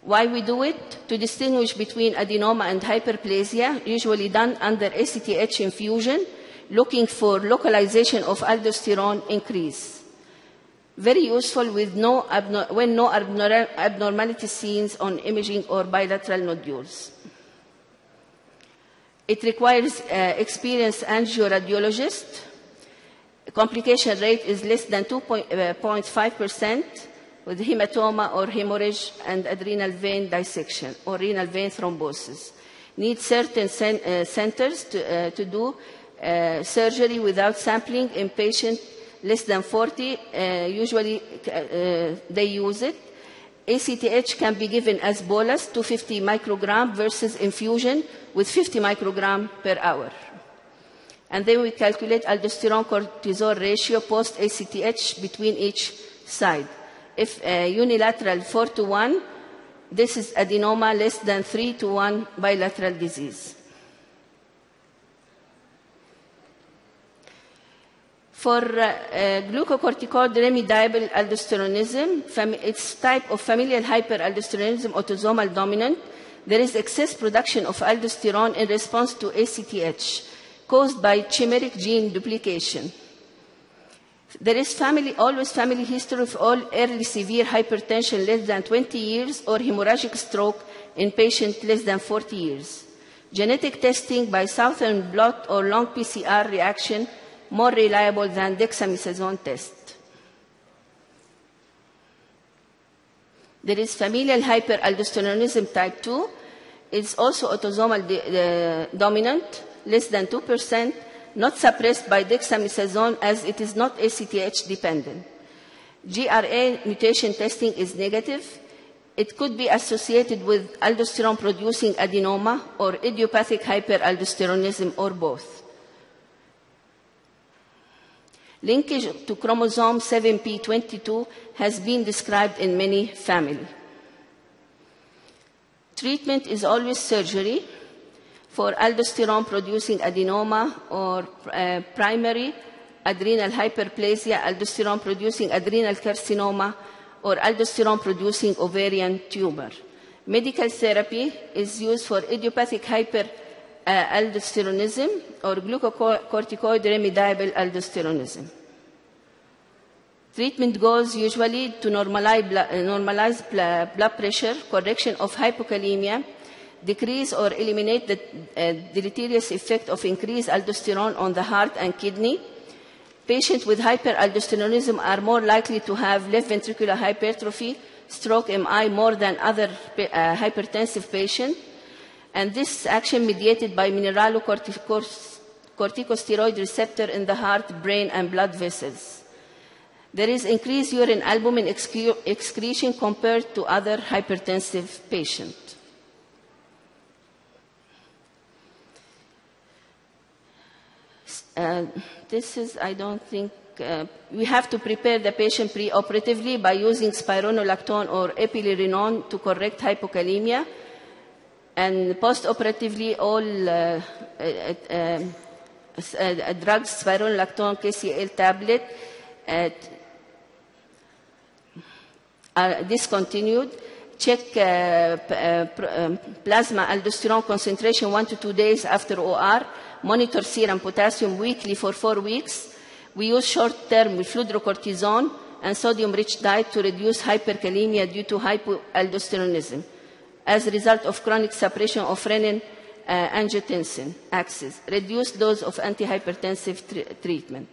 Why we do it? To distinguish between adenoma and hyperplasia, usually done under ACTH infusion, looking for localization of aldosterone increase. Very useful with when no abnormality seen on imaging or bilateral nodules. It requires experienced angioradiologist. Complication rate is less than 2.5% with hematoma or hemorrhage and adrenal vein dissection or renal vein thrombosis. Need certain centers to do surgery without sampling in patients less than 40. Usually they use it. ACTH can be given as bolus, 250 microgram versus infusion with 50 microgram per hour. And then we calculate aldosterone-cortisol ratio post-ACTH between each side. If unilateral 4:1, this is adenoma, less than 3:1 bilateral disease. For glucocorticoid remediable aldosteronism, it's type of familial hyperaldosteronism, autosomal dominant. There is excess production of aldosterone in response to ACTH, caused by chimeric gene duplication. There is always family history of all early severe hypertension less than 20 years or hemorrhagic stroke in patients less than 40 years. Genetic testing by southern blot or long PCR reaction more reliable than dexamethasone test. There is familial hyperaldosteronism type 2. It's also autosomal dominant, less than 2%, not suppressed by dexamethasone as it is not ACTH dependent. GRA mutation testing is negative. It could be associated with aldosterone-producing adenoma or idiopathic hyperaldosteronism or both. Linkage to chromosome 7p22 has been described in many families. Treatment is always surgery for aldosterone-producing adenoma or primary adrenal hyperplasia, aldosterone-producing adrenal carcinoma, or aldosterone-producing ovarian tumor. Medical therapy is used for idiopathic hyperaldosteronism or glucocorticoid remediable aldosteronism. Treatment goals usually to normalize blood pressure, correction of hypokalemia, decrease or eliminate the deleterious effect of increased aldosterone on the heart and kidney. Patients with hyperaldosteronism are more likely to have left ventricular hypertrophy, stroke, MI more than other hypertensive patients. And this action mediated by mineralocorticosteroid receptor in the heart, brain, and blood vessels. There is increased urine albumin excretion compared to other hypertensive patients. This is, I don't think, we have to prepare the patient preoperatively by using spironolactone or eplerenone to correct hypokalemia. And postoperatively, all drugs, spironolactone, KCL tablet, are discontinued. Check plasma aldosterone concentration 1 to 2 days after OR. Monitor serum potassium weekly for 4 weeks. We use short-term fludrocortisone and sodium-rich diet to reduce hyperkalemia due to hypoaldosteronism as a result of chronic suppression of renin-angiotensin axis. Reduced dose of antihypertensive treatment.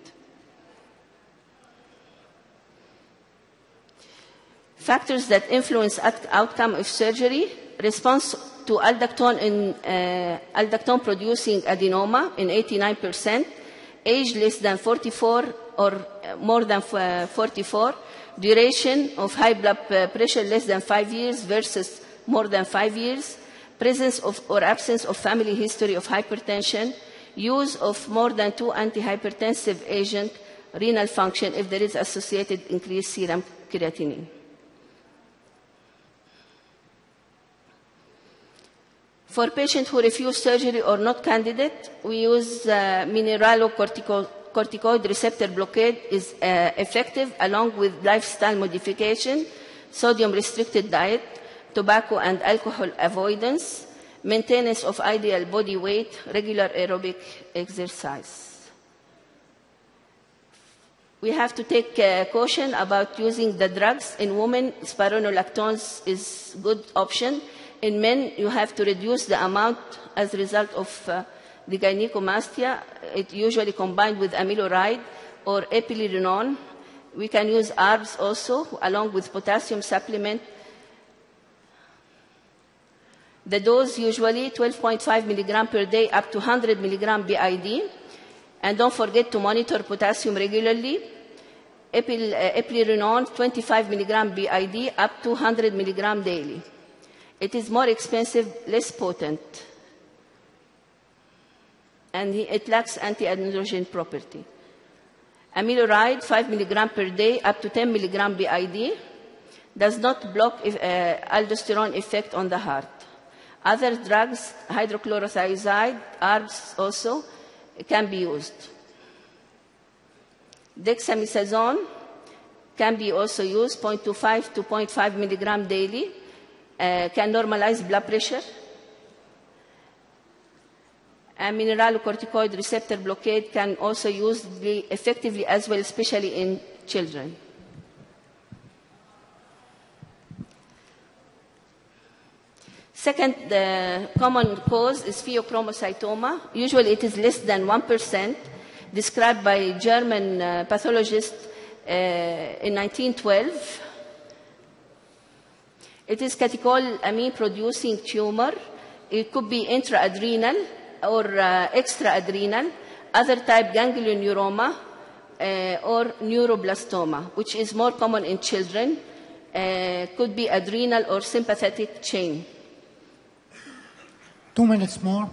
Factors that influence outcome of surgery: response to aldactone producing adenoma in 89%, age less than 44 or more than 44, duration of high blood pressure less than 5 years versus more than 5 years, presence of or absence of family history of hypertension, use of more than 2 antihypertensive agents, renal function if there is associated increased serum creatinine. For patients who refuse surgery or not candidate, we use mineralocorticoid receptor blockade is effective along with lifestyle modification, sodium-restricted diet, tobacco and alcohol avoidance, maintenance of ideal body weight, regular aerobic exercise. We have to take caution about using the drugs. In women, spironolactone is a good option. In men, you have to reduce the amount as a result of the gynecomastia. It usually combined with amiloride or eplerenone. We can use ARBs also, along with potassium supplement. The dose usually 12.5 milligram per day up to 100 milligram BID. And don't forget to monitor potassium regularly. Eplerenone 25 milligram BID up to 100 milligram daily. It is more expensive, less potent, and it lacks anti-androgen property. Amiloride, 5 milligram per day, up to 10 milligram BID, does not block aldosterone effect on the heart. Other drugs, hydrochlorothiazide, ARBs also, can be used. Dexamethasone can be also used, 0.25 to 0.5 milligram daily. Can normalize blood pressure. And mineralocorticoid receptor blockade can also use effectively as well, especially in children. Second, the common cause is pheochromocytoma. Usually it is less than 1%, described by a German pathologist in 1912. It is catecholamine-producing tumor. It could be intraadrenal or extraadrenal, other type ganglioneuroma, or neuroblastoma, which is more common in children. Could be adrenal or sympathetic chain. 2 minutes more.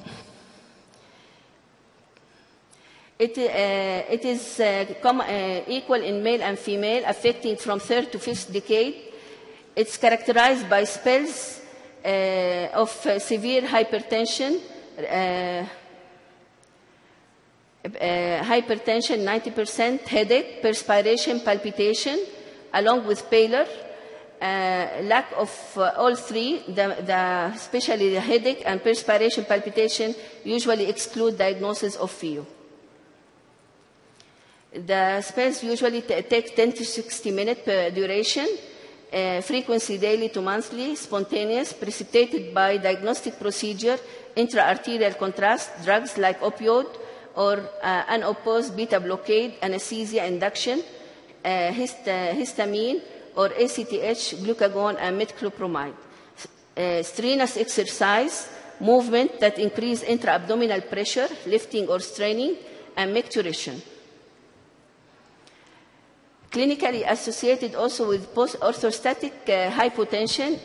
It is equal in male and female, affecting from 3rd to 5th decade. It's characterized by spells of severe hypertension, hypertension 90%, headache, perspiration, palpitation, along with pallor, lack of all three, especially the headache and perspiration, palpitation, usually exclude diagnosis of PHEO. The spells usually take 10 to 60 minutes per duration. Frequency daily to monthly, spontaneous, precipitated by diagnostic procedure, intra-arterial contrast, drugs like opioid or unopposed beta blockade, anesthesia induction, histamine or ACTH, glucagon and metclopramide. Strenuous exercise, movement that increase intra-abdominal pressure, lifting or straining, and micturition. Clinically associated also with post-orthostatic hypotension,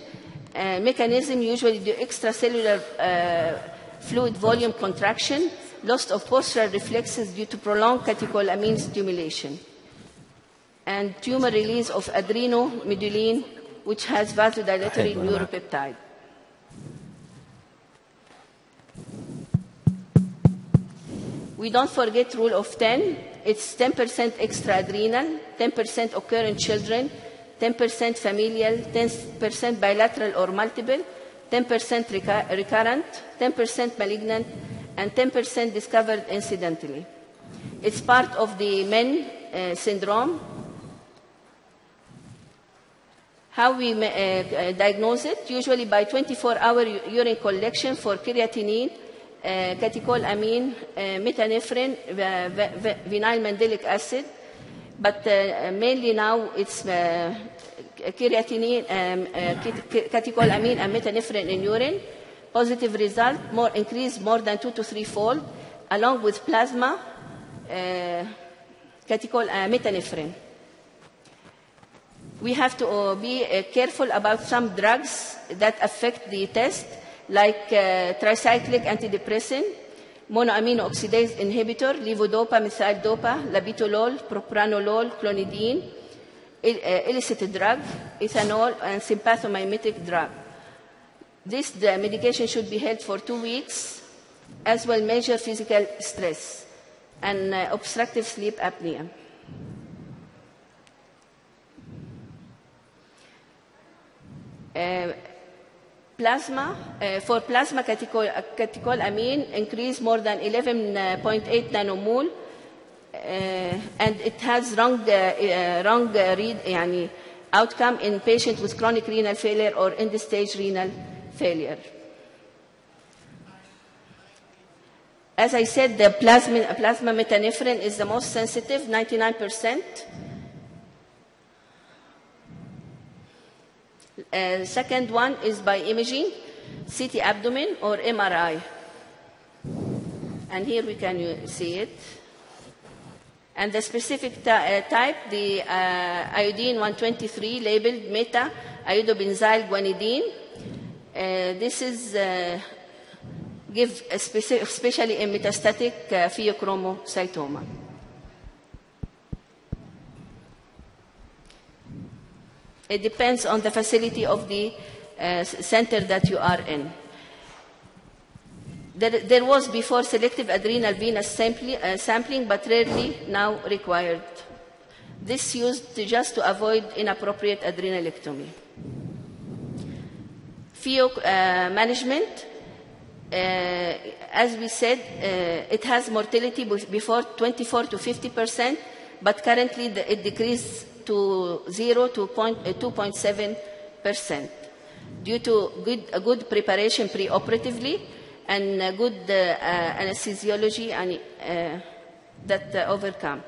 mechanism usually due extracellular fluid volume contraction, loss of postural reflexes due to prolonged catecholamine stimulation, and tumor release of adrenomedulline, which has vasodilatory neuropeptide. We don't forget rule of 10. It's 10% extraadrenal, 10% occur in children, 10% familial, 10% bilateral or multiple, 10% recurrent, 10% malignant, and 10% discovered incidentally. It's part of the MEN syndrome. How we diagnose it? Usually by 24-hour urine collection for creatinine, catecholamine, metanephrine, vinyl mandelic acid. But mainly now it's creatinine, catecholamine, and metanephrine in urine. Positive result, increased more than 2 to 3-fold, along with plasma, metanephrine. We have to be careful about some drugs that affect the test, like tricyclic antidepressant, monoamine oxidase inhibitor, levodopa, methyl-dopa, labetalol, propranolol, clonidine, illicit drug, ethanol, and sympathomimetic drug. This medication should be held for 2 weeks, as well measure physical stress and obstructive sleep apnea. Plasma, for plasma catecholamine increase more than 11.8 nanomole, and it has wrong outcome in patients with chronic renal failure or end-stage renal failure. As I said, the plasma metanephrine is the most sensitive, 99%. Second one is by imaging, CT abdomen or MRI. And here we can see it. And the specific type, the iodine 123, labeled meta-iodobenzyl guanidine. This is give especially in metastatic pheochromocytoma. It depends on the facility of the center that you are in. There was before selective adrenal venous sampling, but rarely now required. This used just to avoid inappropriate adrenalectomy. Management, as we said, it has mortality before 24 to 50%, but currently it decreased to 0 to 2.7% due to good preparation preoperatively and good anesthesiology that overcome.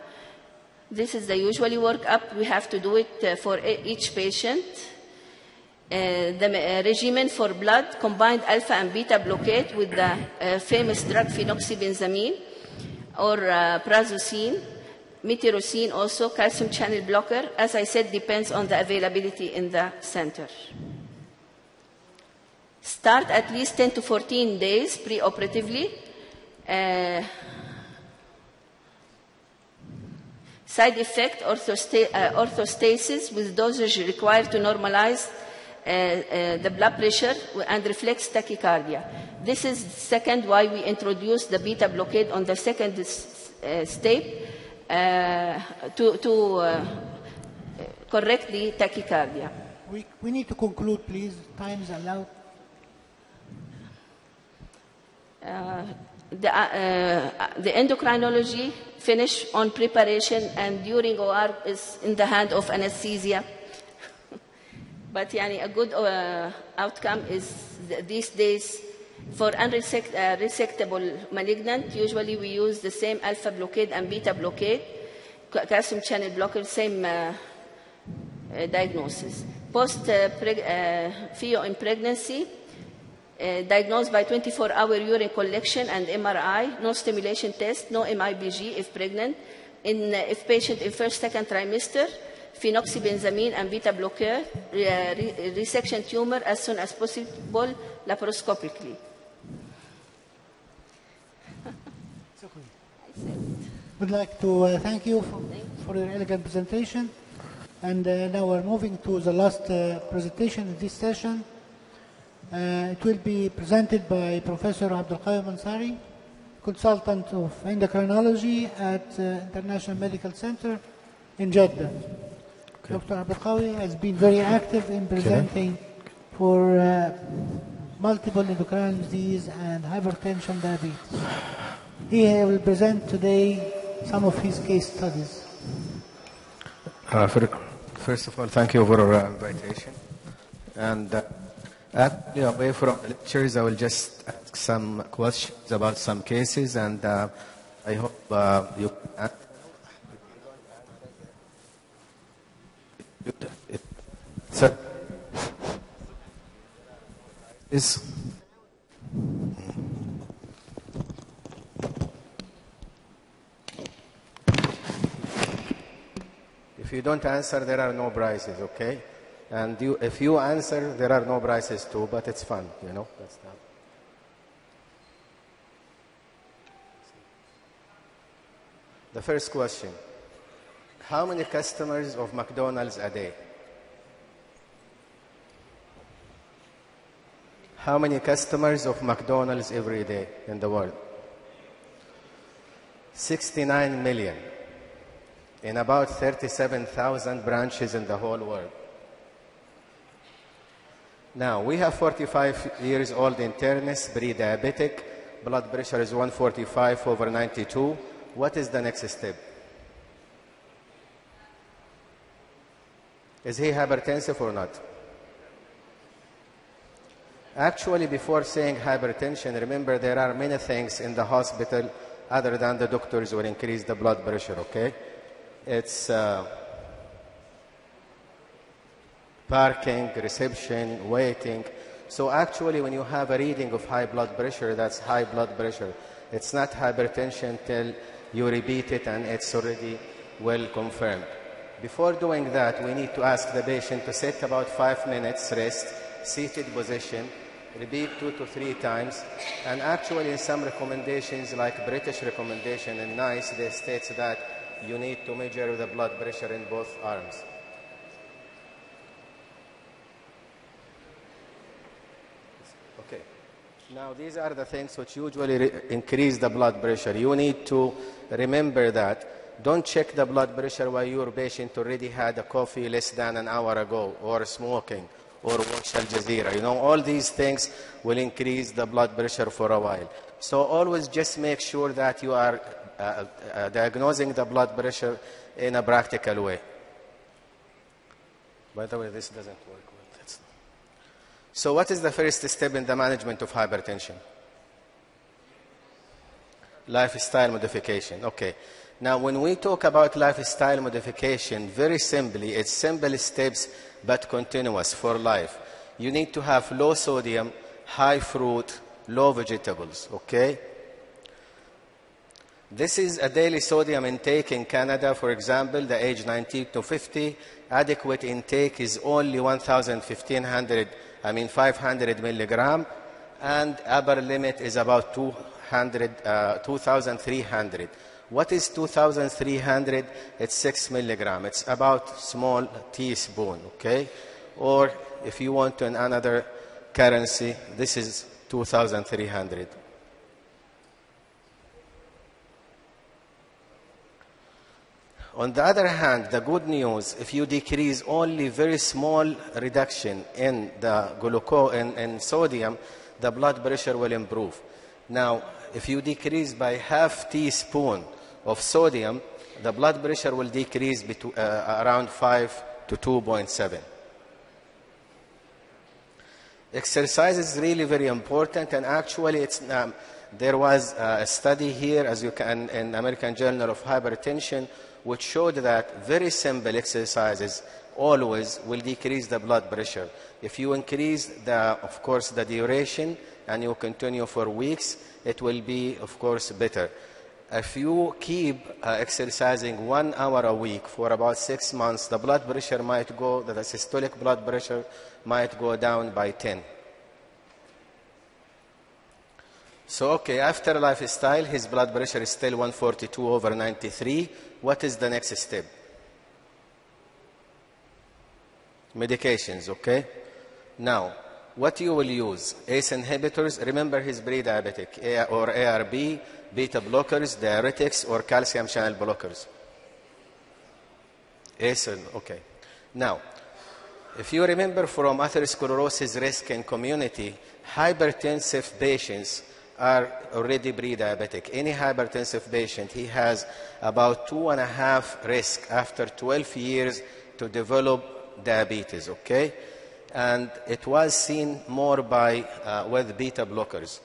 This is the usually workup. We have to do it for each patient. The regimen for blood combined alpha and beta blockade with the famous drug phenoxybenzamine or prazosin, metirocin also, calcium channel blocker. As I said, depends on the availability in the center. Start at least 10 to 14 days preoperatively. Side effect, orthostasis with dosage required to normalize the blood pressure and reflex tachycardia. This is second why we introduced the beta blockade on the second step to correct the tachycardia. We need to conclude, please. Time is allowed. The endocrinology finish on preparation, and during OR is in the hand of anesthesia. But a good outcome is these days for unresectable malignant. Usually we use the same alpha blockade and beta blockade, calcium channel blocker, same diagnosis. Post-pheo in pregnancy, diagnosed by 24-hour urine collection and MRI, no stimulation test, no MIBG if pregnant. If patient in first, second trimester, phenoxybenzamine and beta blocker, resection tumor as soon as possible laparoscopically. We'd like to thank you for your elegant presentation. And now we're moving to the last presentation in this session. It will be presented by Professor Abdulqayyum Ansari, consultant of endocrinology at International Medical Center in Jeddah. Okay. Dr. Abdelkawi has been very active in presenting for multiple endocrine disease and hypertension diabetes. He will present today some of his case studies. First of all, thank you for your invitation. And actually, away from the lectures, I will just ask some questions about some cases, and I hope you can answer. So, if you don't answer, there are no prizes, okay? And if you answer, there are no prizes too, but it's fun, you know? That's not. The first question, how many customers of McDonald's a day? How many customers of McDonald's every day in the world? 69 million in about 37,000 branches in the whole world. Now, we have 45 years old internist, pre-diabetic, blood pressure is 145/92. What is the next step? Is he hypertensive or not? Actually, before saying hypertension, remember there are many things in the hospital other than the doctors will increase the blood pressure, okay? It's parking, reception, waiting. So actually, when you have a reading of high blood pressure, that's high blood pressure. It's not hypertension till you repeat it and it's already well confirmed. Before doing that, we need to ask the patient to sit about 5 minutes, rest, seated position, repeat 2 to 3 times. And actually, in some recommendations, like British recommendation in NICE, they state that you need to measure the blood pressure in both arms. Okay. Now, these are the things which usually increase the blood pressure. You need to remember that. Don't check the blood pressure while your patient already had a coffee less than an hour ago, or smoking, or watch Al Jazeera. You know, all these things will increase the blood pressure for a while. So always just make sure that you are diagnosing the blood pressure in a practical way. By the way, this doesn't work well. So what is the first step in the management of hypertension? Lifestyle modification. Okay. Now, when we talk about lifestyle modification, very simply, it's simple steps but continuous for life. You need to have low sodium, high fruit, low vegetables, okay? This is a daily sodium intake in Canada, for example, the age 19 to 50. Adequate intake is only 500 milligram, and upper limit is about 2,300. What is 2,300? It's 6 milligram. It's about small teaspoon, okay? Or if you want in another currency, this is 2,300. On the other hand, the good news, if you decrease only very small reduction in the glucose and sodium, the blood pressure will improve. Now, if you decrease by half teaspoon of sodium, the blood pressure will decrease around 5 to 2.7. Exercise is really very important, and actually there was a study here, as you can, in American Journal of Hypertension, which showed that very simple exercises always will decrease the blood pressure. If you increase, of course, the duration and you continue for weeks, it will be, of course, better. If you keep exercising 1 hour a week for about 6 months, the blood pressure might go, the systolic blood pressure might go down by 10. So, okay, after lifestyle, his blood pressure is still 142/93. What is the next step? Medications, okay? Now, what you will use? ACE inhibitors, remember he's pre-diabetic, or ARB, beta blockers, diuretics, or calcium channel blockers? ACE, okay. Now, if you remember from atherosclerosis risk in community, hypertensive patients are already pre-diabetic. Any hypertensive patient, he has about 2.5 risk after 12 years to develop diabetes, okay? And it was seen more by with beta blockers.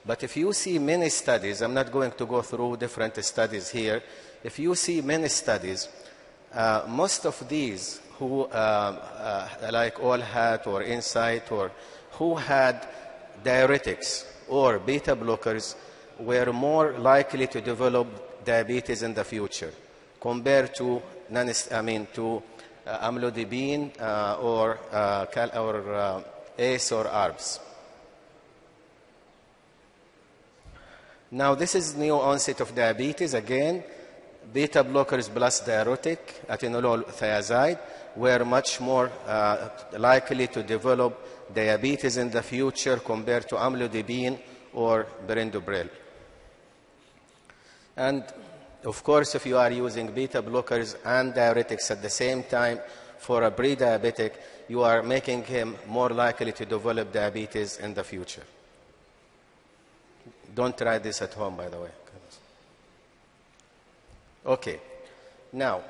But if you see many studies, I'm not going to go through different studies here. If you see many studies, most of these who, like AllHat or Insight, or who had diuretics or beta blockers, were more likely to develop diabetes in the future compared to amlodipine or ACE or ARBs. Now, this is new onset of diabetes. Again, beta blockers plus diuretic, atenolol thiazide, were much more likely to develop diabetes in the future compared to amlodipine or perindopril. And of course, if you are using beta blockers and diuretics at the same time for a pre-diabetic, you are making him more likely to develop diabetes in the future. Don't try this at home, by the way. Okay. Now,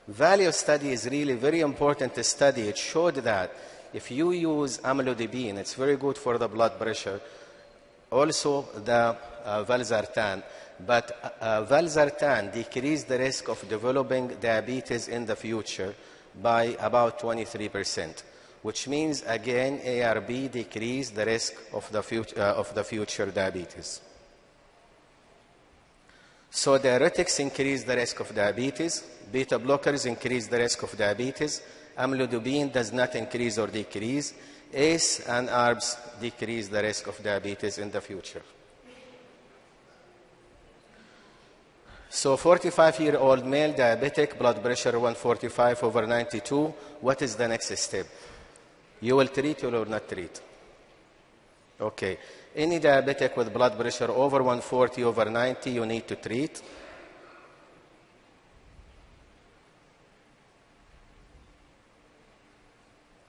value study is really very important to study. It showed that if you use amlodipine, it's very good for the blood pressure. Also, the valsartan. But valsartan decreased the risk of developing diabetes in the future by about 23%, which means, again, ARB decreased the risk of the future diabetes. So diuretics increase the risk of diabetes, beta blockers increase the risk of diabetes, amlodipine does not increase or decrease, ACE and ARBs decrease the risk of diabetes in the future. So 45-year-old male diabetic, blood pressure 145/92, what is the next step? You will treat or will not treat? Okay. Any diabetic with blood pressure over 140/90, you need to treat.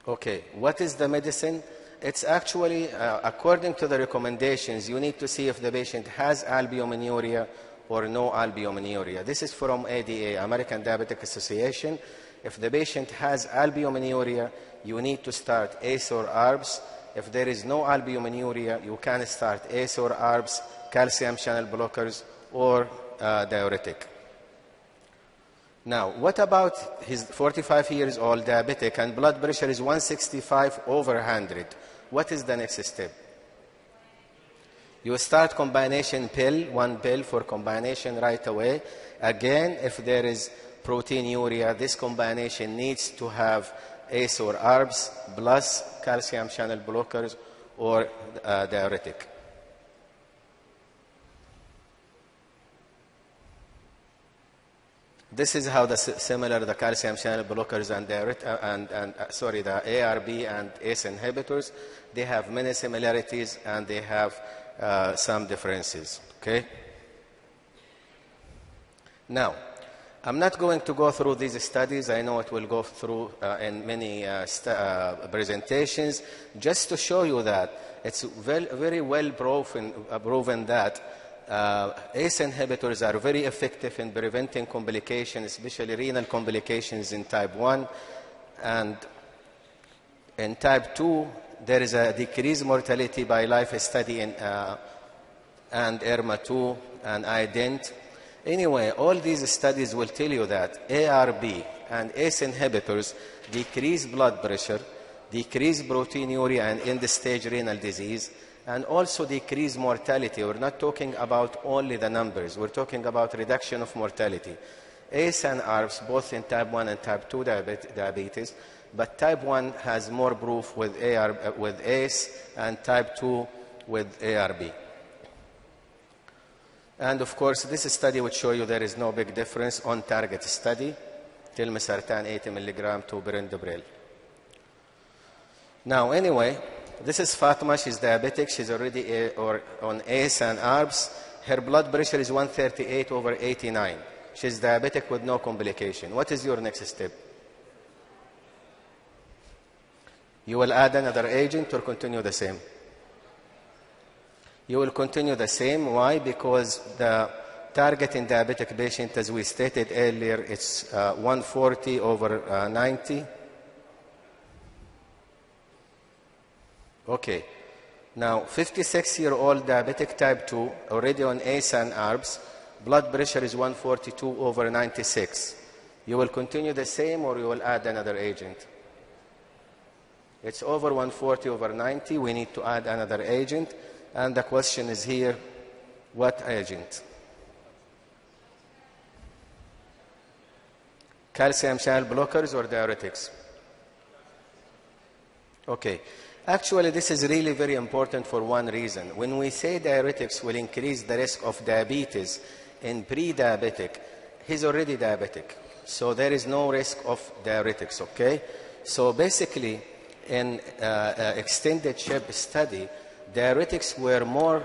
Okay. What is the medicine? It's actually, according to the recommendations, you need to see if the patient has albuminuria or no albuminuria. This is from ADA, American Diabetic Association. If the patient has albuminuria, you need to start ACE or ARBs. If there is no albuminuria, you can start ACE or ARBs, calcium channel blockers, or diuretic. Now, what about his 45 years old diabetic and blood pressure is 165/100? What is the next step? You start combination pill, one pill for combination right away. Again, if there is proteinuria, this combination needs to have ACE or ARBs plus calcium channel blockers or diuretic. This is how the calcium channel blockers and the ARB and ACE inhibitors, they have many similarities and they have some differences. Okay. Now, I'm not going to go through these studies. I know it will go through in many presentations, just to show you that it's very well proven that ACE inhibitors are very effective in preventing complications, especially renal complications in type 1. And in type 2, there is a decreased mortality by life study and ERMA2 and IDENT. Anyway, all these studies will tell you that ARB and ACE inhibitors decrease blood pressure, decrease proteinuria and end-stage renal disease, and also decrease mortality. We're not talking about only the numbers. We're talking about reduction of mortality. ACE and ARBs, both in type 1 and type 2 diabetes, but type 1 has more proof with ACE and type 2 with ARB. And of course, this study would show you there is no big difference on target study, telmisartan 80 milligram to perindopril. Now, anyway, this is Fatima. She's diabetic. She's already on ACE and ARBs. Her blood pressure is 138/89. She's diabetic with no complication. What is your next step? You will add another agent or continue the same? You will continue the same. Why? Because the target in diabetic patient, as we stated earlier, it's 140 over 90. Okay. Now, 56-year-old diabetic type 2, already on ACE and ARBs, blood pressure is 142 over 96. You will continue the same or you will add another agent? It's over 140 over 90. We need to add another agent. And the question is here, what agent? Calcium channel blockers or diuretics? Okay. Actually, this is really very important for one reason. When we say diuretics will increase the risk of diabetes in pre-diabetic, he's already diabetic. So there is no risk of diuretics, okay? So basically, in extended SHIP study, diuretics were more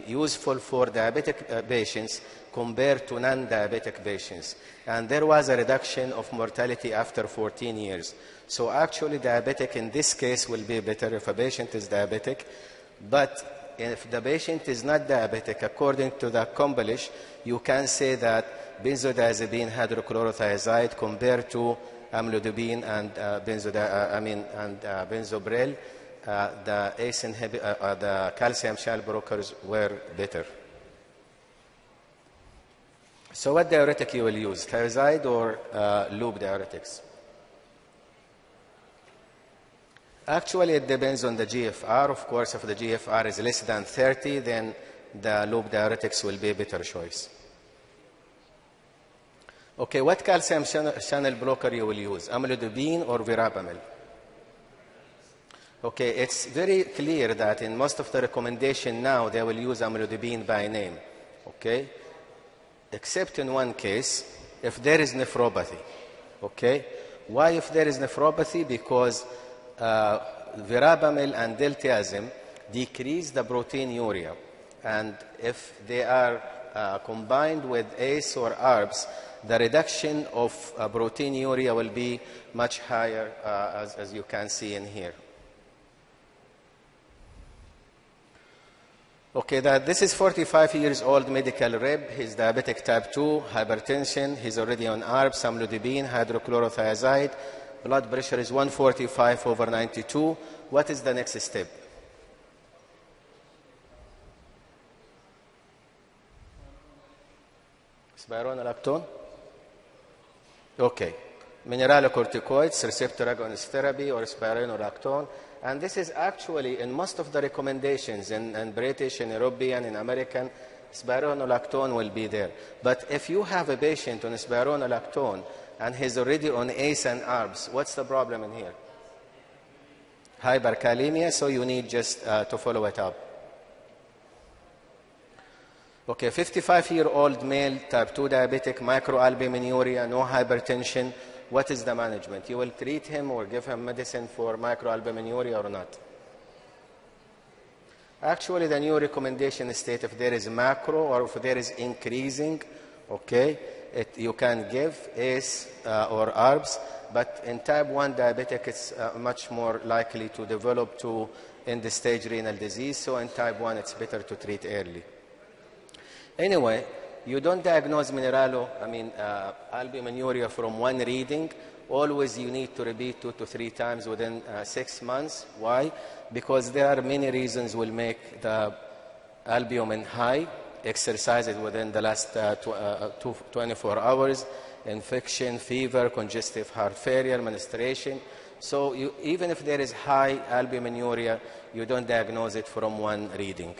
useful for diabetic patients compared to non-diabetic patients. And there was a reduction of mortality after 14 years. So actually, diabetic in this case will be better if a patient is diabetic. But if the patient is not diabetic, according to the accomplish, you can say that benzodiazepine hydrochlorothiazide compared to amlodipine and benzopril, the ACE the calcium channel blockers were better. So what diuretic you will use, thiazide or loop diuretics? Actually, it depends on the GFR. Of course, if the GFR is less than 30, then the loop diuretics will be a better choice. Okay, what calcium channel blocker you will use, amlodipine or verapamil? Okay, it's very clear that in most of the recommendation now, they will use amlodipine by name, okay? Except in one case, if there is nephropathy, okay? Why if there is nephropathy? Because verapamil and diltiazem decrease the proteinuria. And if they are combined with ACE or ARBs, the reduction of proteinuria will be much higher, as you can see in here. Okay, this is 45 years old medical rep. He's diabetic type 2, hypertension. He's already on ARBs, amlodipine, hydrochlorothiazide. Blood pressure is 145 over 92. What is the next step? Spironolactone? Okay. Mineralocorticoids, receptor agonist therapy, or spironolactone. And this is actually in most of the recommendations in British, in European, in American, spironolactone will be there. But if you have a patient on spironolactone and he's already on ACE and ARBs, what's the problem in here? Hyperkalemia, so you need just to follow it up. Okay, 55-year-old male, type 2 diabetic, microalbuminuria, no hypertension. What is the management? You will treat him or give him medicine for microalbuminuria or not? Actually, the new recommendation state if there is macro or if there is increasing, okay, you can give ACE or ARBs, but in type 1 diabetic, it's much more likely to develop to end-stage renal disease, so in type 1, it's better to treat early. Anyway, you don't diagnose albuminuria from one reading. Always you need to repeat 2 to 3 times within 6 months. Why? Because there are many reasons will make the albumin high. Exercises within the last 24 hours, infection, fever, congestive heart failure, menstruation. So even if there is high albuminuria, you don't diagnose it from one reading.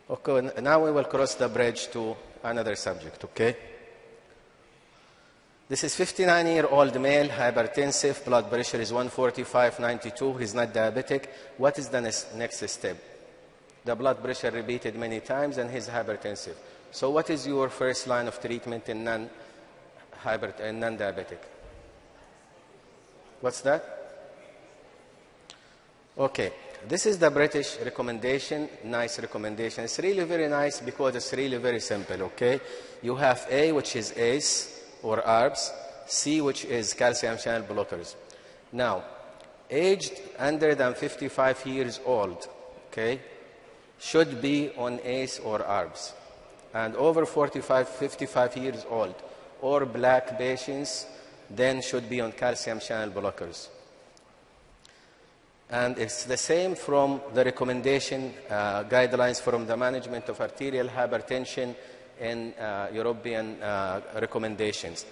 Okay, now we will cross the bridge to another subject, okay? This is 59-year-old male, hypertensive, blood pressure is 145/92, he's not diabetic. What is the next step? The blood pressure repeated many times and he's hypertensive. So what is your first line of treatment in non-diabetic? What's that? Okay. This is the British recommendation, nice recommendation. It's really very nice because it's really very simple, okay? You have A, which is ACE or ARBs, C, which is calcium channel blockers. Now, aged under than 55 years old, okay, should be on ACE or ARBs. And over 55 years old or black patients then should be on calcium channel blockers. And it's the same from the recommendation guidelines from the management of arterial hypertension in European recommendations.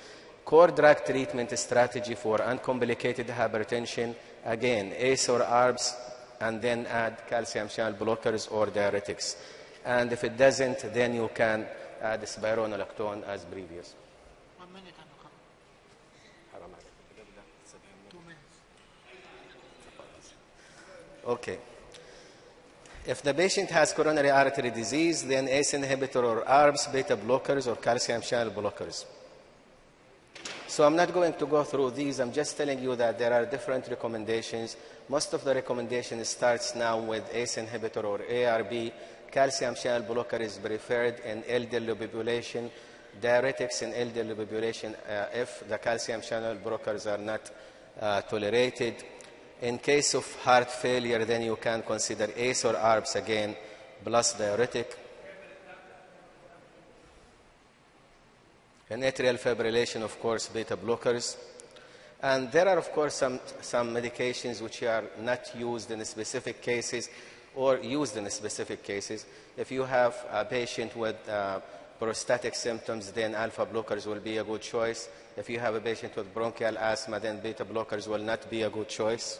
Core drug treatment strategy for uncomplicated hypertension, again, ACE or ARBs, and then add calcium channel blockers or diuretics. And if it doesn't, then you can add spironolactone as previous. 1 minute. 2 minutes. Okay. If the patient has coronary artery disease, then ACE inhibitor or ARBs, beta blockers, or calcium channel blockers. So I'm not going to go through these. I'm just telling you that there are different recommendations. Most of the recommendations starts now with ACE inhibitor or ARB. Calcium channel blocker is preferred in elderly population. Diuretics in elderly population if the calcium channel blockers are not tolerated. In case of heart failure, then you can consider ACE or ARBs again, plus diuretic. In atrial fibrillation, of course, beta blockers. And there are, of course, some medications which are not used in specific cases or used in specific cases. If you have a patient with prostatic symptoms, then alpha blockers will be a good choice. If you have a patient with bronchial asthma, then beta blockers will not be a good choice.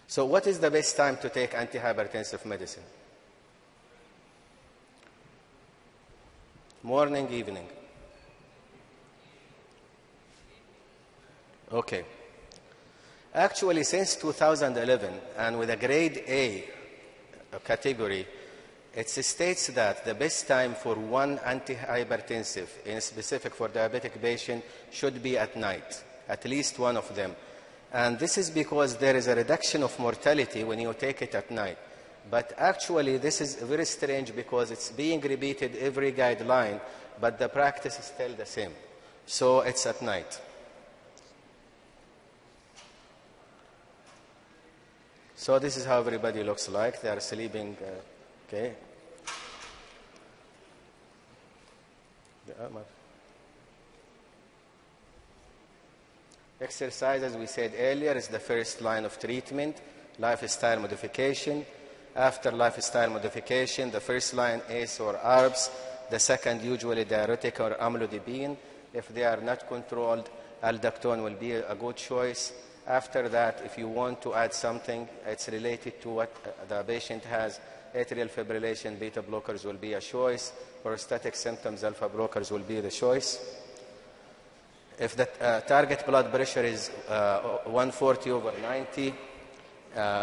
So what is the best time to take antihypertensive medicine? Morning, evening. Okay. Actually, since 2011, and with a grade A category, it states that the best time for one antihypertensive, in specific for diabetic patient, should be at night, at least one of them. And this is because there is a reduction of mortality when you take it at night. But actually, this is very strange because it's being repeated every guideline, but the practice is still the same. So it's at night. So this is how everybody looks like. They are sleeping, okay. Exercise, as we said earlier, is the first line of treatment. Lifestyle modification. After lifestyle modification, the first line ACE or ARBs. The second, usually diuretic or amlodipine. If they are not controlled, aldactone will be a good choice. After that, if you want to add something, it's related to what the patient has. Atrial fibrillation, beta blockers will be a choice. Prostatic symptoms, alpha blockers will be the choice. If the target blood pressure is 140/90,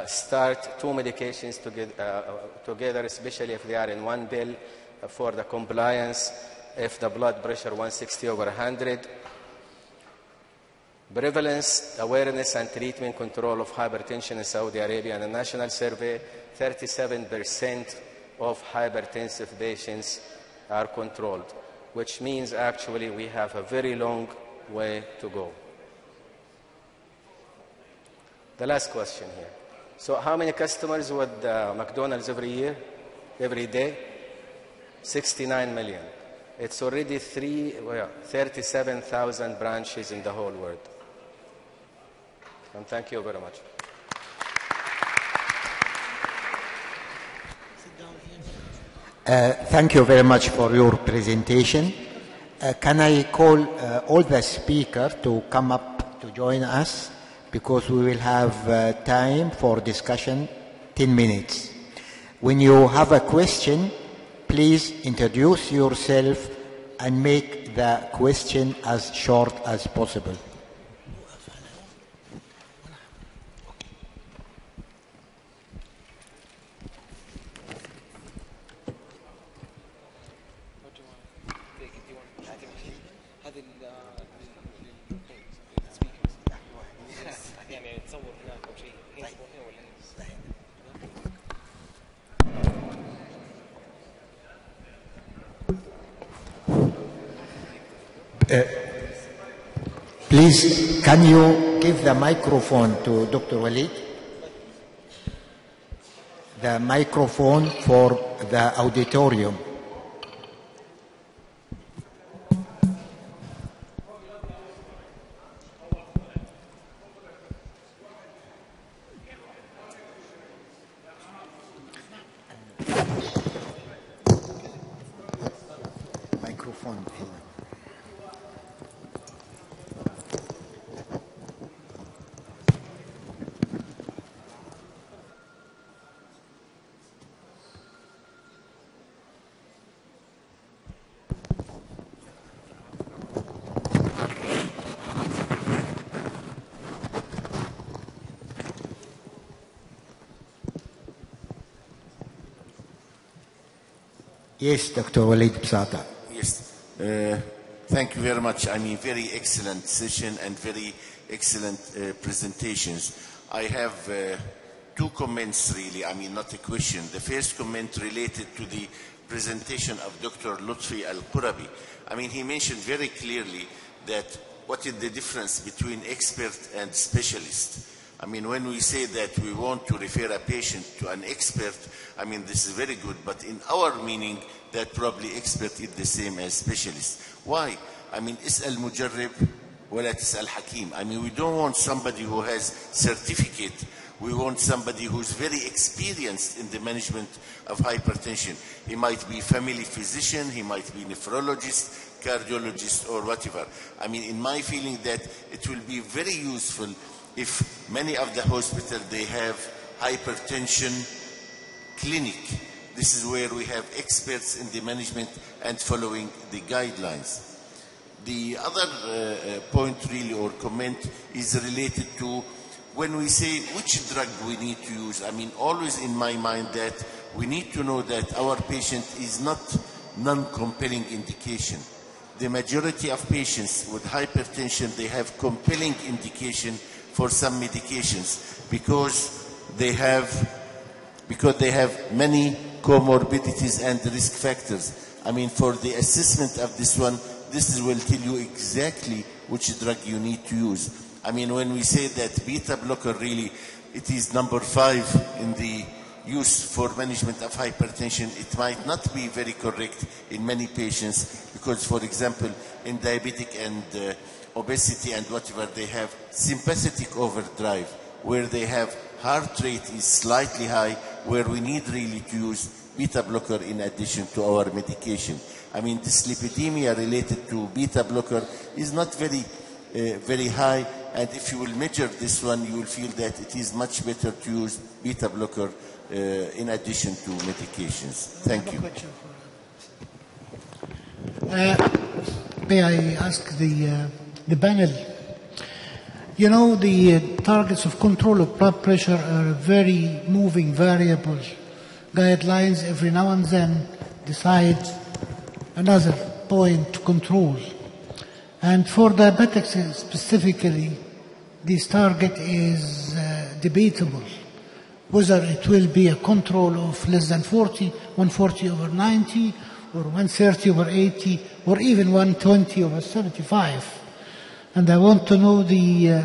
start two medications together, especially if they are in one pill for the compliance. If the blood pressure 160/100. Prevalence, awareness, and treatment control of hypertension in Saudi Arabia. In a national survey, 37% of hypertensive patients are controlled, which means actually we have a very long way to go. The last question here. So how many customers with McDonald's every day? 69 million. It's already 37,000 branches in the whole world. And thank you very much. Thank you very much for your presentation. Can I call all the speakers to come up to join us, because we will have time for discussion, 10 minutes. When you have a question, please introduce yourself and make the question as short as possible. Please, can you give the microphone to Dr. Walid? The microphone for the auditorium. Microphone. Yes, Dr. Walid Bsata. Yes. Thank you very much. I mean, very excellent session and very excellent presentations. I have two comments, really. I mean, not a question. The first comment related to the presentation of Dr. Lutfi Al-Qurabi. I mean, he mentioned very clearly that what is the difference between expert and specialist. I mean, when we say that we want to refer a patient to an expert, I mean, this is very good, but in our meaning, that probably expert is the same as specialist. Why? I mean, اسأل مجرب ولا تسأل حكيم. I mean, we don't want somebody who has certificate. We want somebody who's very experienced in the management of hypertension. He might be family physician, he might be nephrologist, cardiologist, or whatever. I mean, in my feeling that it will be very useful if many of the hospitals, they have hypertension clinic. This is where we have experts in the management and following the guidelines. The other point really or comment is related to when we say which drug we need to use. I mean, always in my mind that we need to know that our patient is not non-compelling indication. The majority of patients with hypertension, they have compelling indication for some medications because they have many comorbidities and risk factors. I mean, for the assessment of this one, this will tell you exactly which drug you need to use. I mean, when we say that beta blocker, really, it is number 5 in the use for management of hypertension, it might not be very correct in many patients because, for example, in diabetic and obesity and whatever, they have sympathetic overdrive, where they have heart rate is slightly high, where we need really to use beta blocker in addition to our medication. I mean, dyslipidemia related to beta blocker is not very high, and if you will measure this one, you will feel that it is much better to use beta blocker in addition to medications. Thank you. May I ask the panel? You know, the targets of control of blood pressure are very moving variables. Guidelines every now and then decide another point to control. And for diabetics specifically, this target is debatable. Whether it will be a control of less than 40, 140 over 90, or 130 over 80, or even 120 over 75. And I want to know the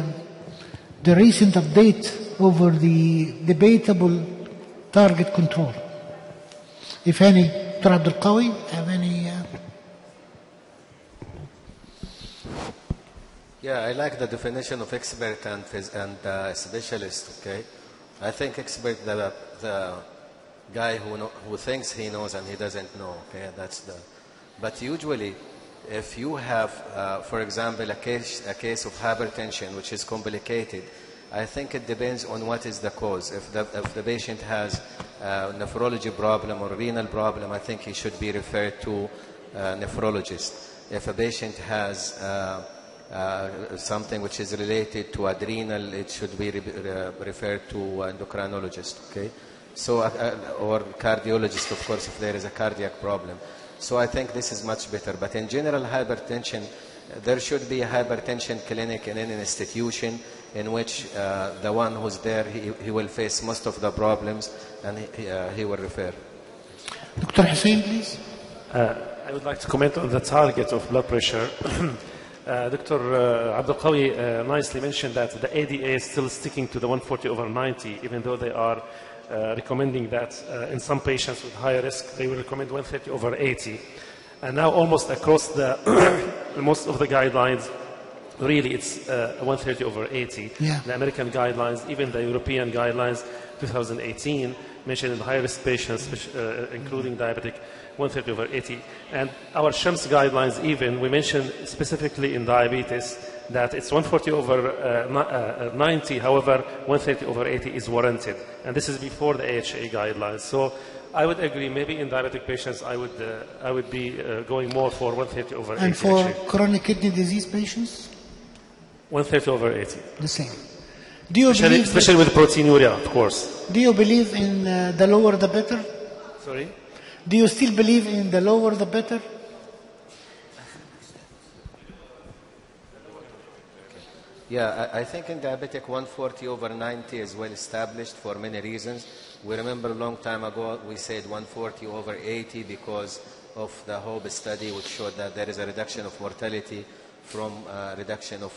recent update over the debatable target control. If any, Dr. Abdul Qawi, have any? Yeah, I like the definition of expert and specialist, okay? I think expert, the guy who thinks he knows and he doesn't know, okay? But usually, if you have, for example, a case of hypertension, which is complicated, I think it depends on what is the cause. If the patient has a nephrology problem or renal problem, I think he should be referred to a nephrologist. If a patient has something which is related to adrenal, it should be referred to endocrinologist, okay? So, or cardiologist, of course, if there is a cardiac problem. So I think this is much better. But in general, hypertension, there should be a hypertension clinic in an institution in which the one who's there, he will face most of the problems and he will refer. Dr. Hussein, please. I would like to comment on the target of blood pressure. Dr. Abdul Qawi nicely mentioned that the ADA is still sticking to the 140/90, even though they are recommending that in some patients with higher risk, they will recommend 130/80. And now almost across the most of the guidelines, really it's 130/80. Yeah. The American guidelines, even the European guidelines, 2018, mentioned in high-risk patients, including diabetic, 130/80. And our SHAMS guidelines even, we mentioned specifically in diabetes that it's 140/90, however, 130/80 is warranted. And this is before the AHA guidelines. So I would agree, maybe in diabetic patients, I would be going more for 130/80. And for actually. chronic kidney disease patients? 130/80. The same. Do you believe Especially with proteinuria, of course. Do you believe in the lower the better? Sorry? Do you still believe in the lower the better? Yeah, I think in diabetic 140/90 is well established for many reasons. We remember a long time ago we said 140/80 because of the HOPE study, which showed that there is a reduction of mortality from reduction of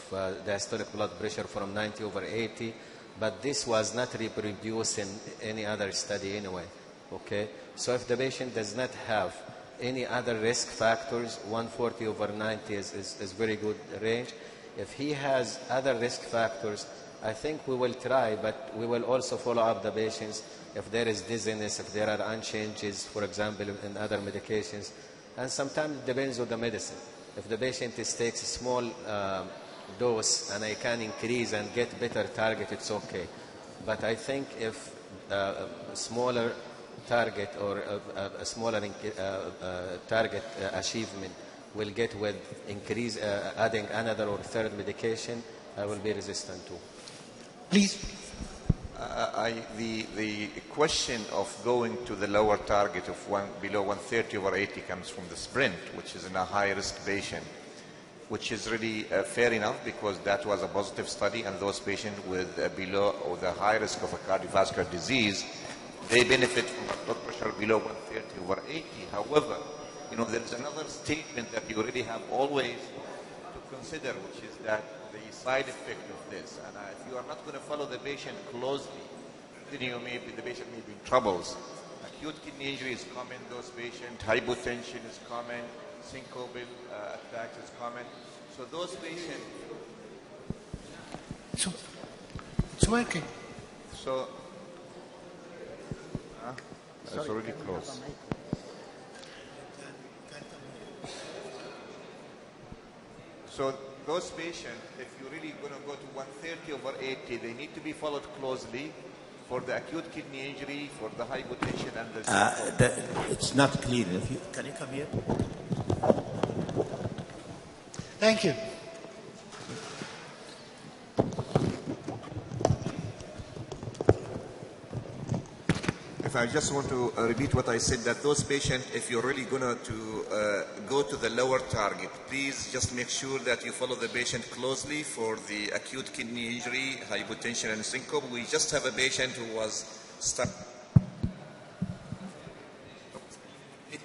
diastolic blood pressure from 90/80, but this was not reproduced in any other study anyway. Okay, so if the patient does not have any other risk factors, 140/90 is very good range. If he has other risk factors, I think we will try, but we will also follow up the patients if there is dizziness, if there are unchanges, for example, in other medications. And sometimes it depends on the medicine. If the patient takes a small dose and I can increase and get better target, it's okay. But I think if a smaller target or a smaller target achievement will get with increase adding another or third medication, I will be resistant to. Please. The question of going to the lower target of below 130/80 comes from the SPRINT, which is in a high-risk patient, which is really fair enough because that was a positive study, and those patients with below or the high risk of a cardiovascular disease, they benefit from blood pressure below 130/80. However, there is another statement that you really have always to consider, which is that the side effect of this, and if you are not going to follow the patient closely, then the patient may be in troubles. Acute kidney injury is common, those patients, hypotension is common, syncopal attacks is common. So those patients... It's working. So... it's already close. So those patients, if you're really going to go to 130/80, they need to be followed closely for the acute kidney injury, for the hypotension, and the... it's not clear. Can you come here? Thank you. If I just want to repeat what I said, that those patients, if you're really going to go to the lower target, please just make sure that you follow the patient closely for the acute kidney injury, hypotension, and syncope. We just have a patient who was stuck. It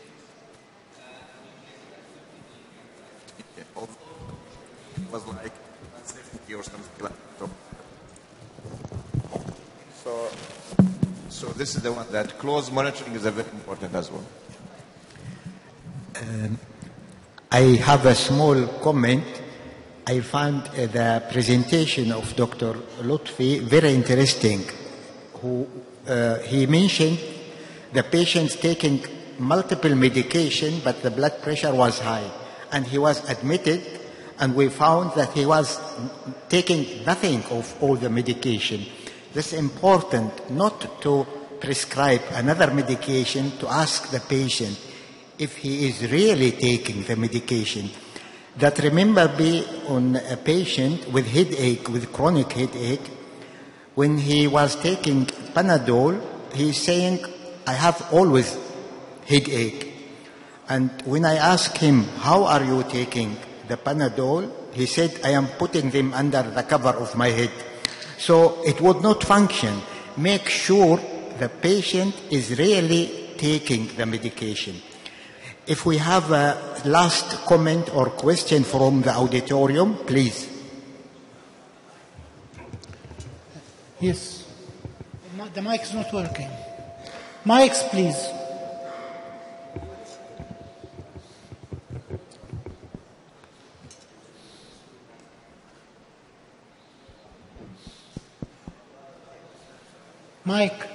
was like 160 or something like that. So this is the one that close monitoring is very important as well. I have a small comment. I found the presentation of Dr. Lutfi very interesting. He mentioned the patients taking multiple medication, but the blood pressure was high. And he was admitted, and we found that he was taking nothing of all the medication. It's important not to prescribe another medication, to ask the patient if he is really taking the medication. That remember me on a patient with headache, with chronic headache, when he was taking Panadol, he's saying, I have always headache. And when I asked him, how are you taking the Panadol? He said, I am putting them under the cover of my head. So it would not function. Make sure the patient is really taking the medication. If we have a last comment or question from the auditorium, please. Yes. The mic is not working. Mics, please. Mike.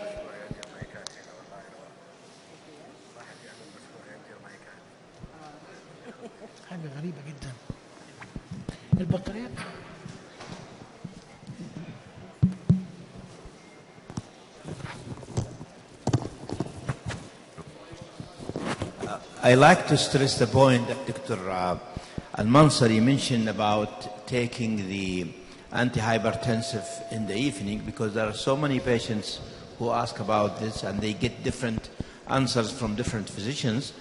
حاجة غريبة جدا. البطاريات. I like to stress the point that Dr. Al-Mansari mentioned about taking the antihypertensive in the evening, because there are so many patients who ask about this and they get different answers from different physicians.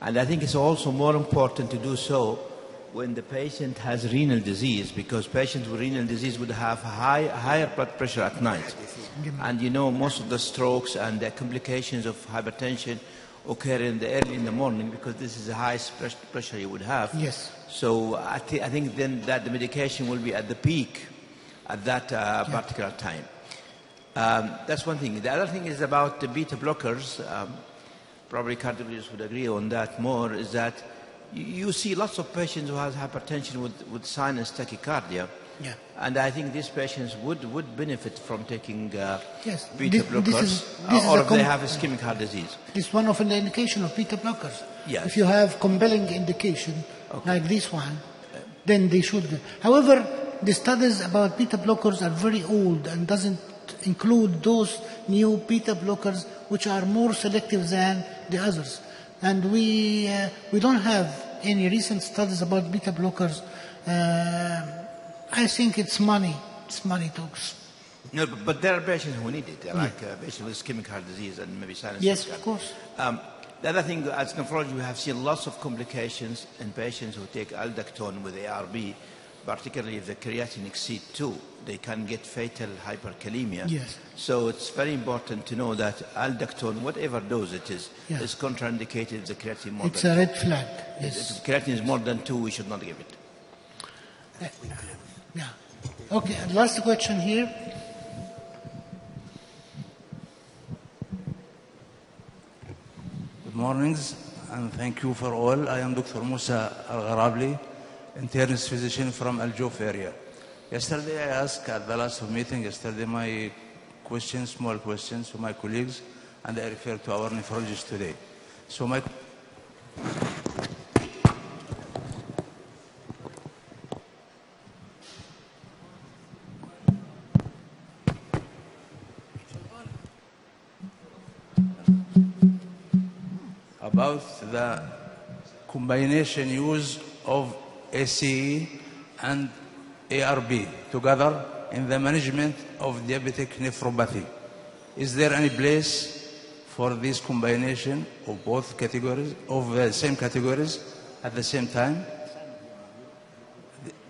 And I think it's also more important to do so when the patient has renal disease, because patients with renal disease would have higher blood pressure at night. And you know, most of the strokes and the complications of hypertension occur early in the morning, because this is the highest pressure you would have. Yes. So I think then that the medication will be at the peak at that particular time. That's one thing. The other thing is about the beta blockers. Probably cardiologists would agree on that more, is that you see lots of patients who have hypertension with sinus tachycardia. Yeah. And I think these patients would benefit from taking Yes. beta blockers, or if they have ischemic heart disease. This is one of the indication of beta blockers. Yes. If you have compelling indication, like this one, then they should. However, the studies about beta blockers are very old and doesn't include those new beta blockers which are more selective than the others. And we don't have any recent studies about beta blockers. I think it's money. It's money talks. No, but there are patients who need it, like patients with ischemic heart disease and maybe sinus. Yes, of course. The other thing, as nephrology, we have seen lots of complications in patients who take aldactone with ARB, particularly if the creatinine exceeds 2. They can get fatal hyperkalemia. Yes. So it's very important to know that aldactone, whatever dose it is contraindicated if the creatinine more It's than a 2. red flag. Yes. If creatinine is more than 2, we should not give it. Yeah. Okay, and last question here. Good mornings, and thank you for all. I am Dr. Musa Al-Gharabli, internist physician from Al-Jouf area. Yesterday I asked at the last meeting, my questions, small questions to my colleagues, and I refer to our nephrologist today. So my about the combination use of ACE and ARB together in the management of diabetic nephropathy. Is there any place for this combination of both categories, of the same categories at the same time?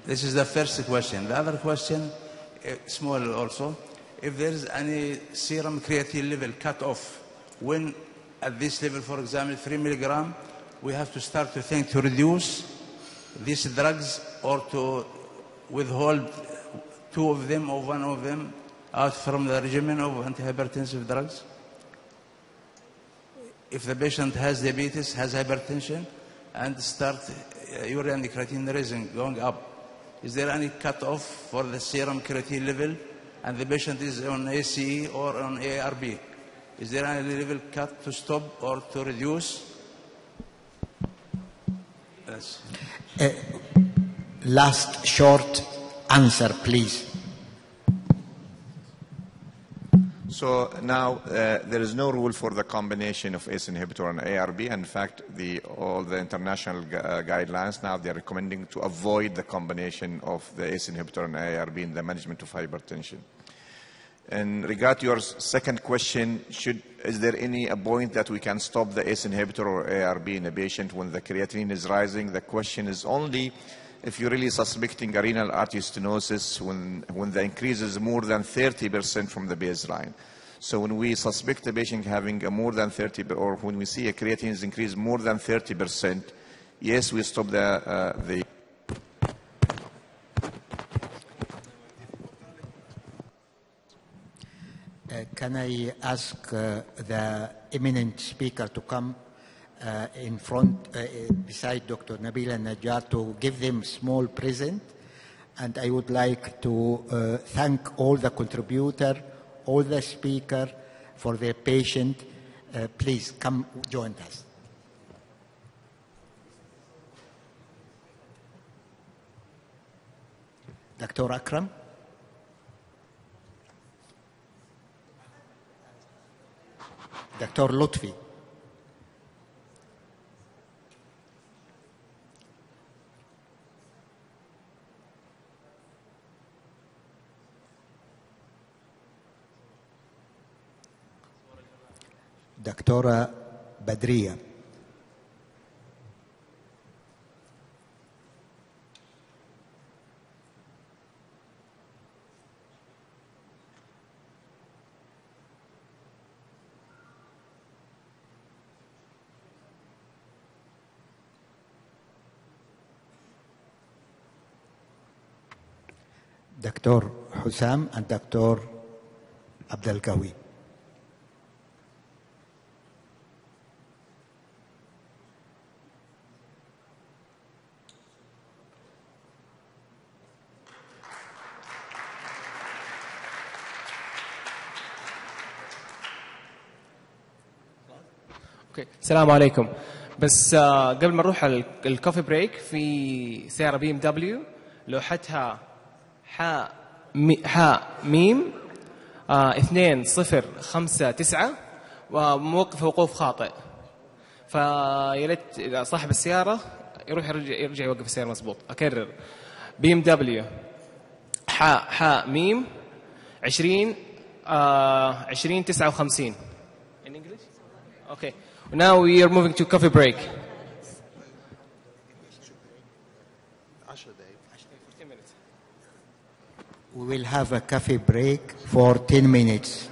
This is the first question. The other question, small also, if there is any serum creatine level cut off, when at this level, for example, 3 milligram, we have to start to think to reduce these drugs or to withhold 2 of them or 1 of them out from the regimen of antihypertensive drugs. If the patient has diabetes, has hypertension, and start urea creatinine raising going up, is there any cut-off for the serum creatine level and the patient is on ACE or on ARB? Is there any level cut to stop or to reduce? Yes. Last short answer, please. So now there is no rule for the combination of ACE inhibitor and ARB. In fact, all the international guidelines now they're recommending to avoid the combination of the ACE inhibitor and ARB in the management of hypertension. In regard to your second question, is there any point that we can stop the ACE inhibitor or ARB in a patient when the creatinine is rising? The question is only if you're really suspecting a renal artery stenosis when the increase is more than 30% from the baseline. So when we suspect a patient having a more than 30, or when we see a creatinine is increased more than 30%, yes, we stop the Can I ask the eminent speaker to come in front beside Dr. Nabila Najjar to give them small present? And I would like to thank all the contributor, all the speaker for their patience. Please come join us. Dr. Akram. Dr. Lutfi. دكتورة بدرية. دكتور حسام الدكتور عبد القوي. اوكي السلام عليكم. بس قبل ما نروح على الكوفي بريك، في سيارة بي ام دبليو لوحتها حاء ميم 2059 وموقف وقوف خاطئ، فيا ريت صاحب السيارة يرجع يوقف السيارة مضبوط. أكرر، بي ام دبليو حاء ميم 2059. In English? Okay. Now we are moving to coffee break. We will have a coffee break for 10 minutes.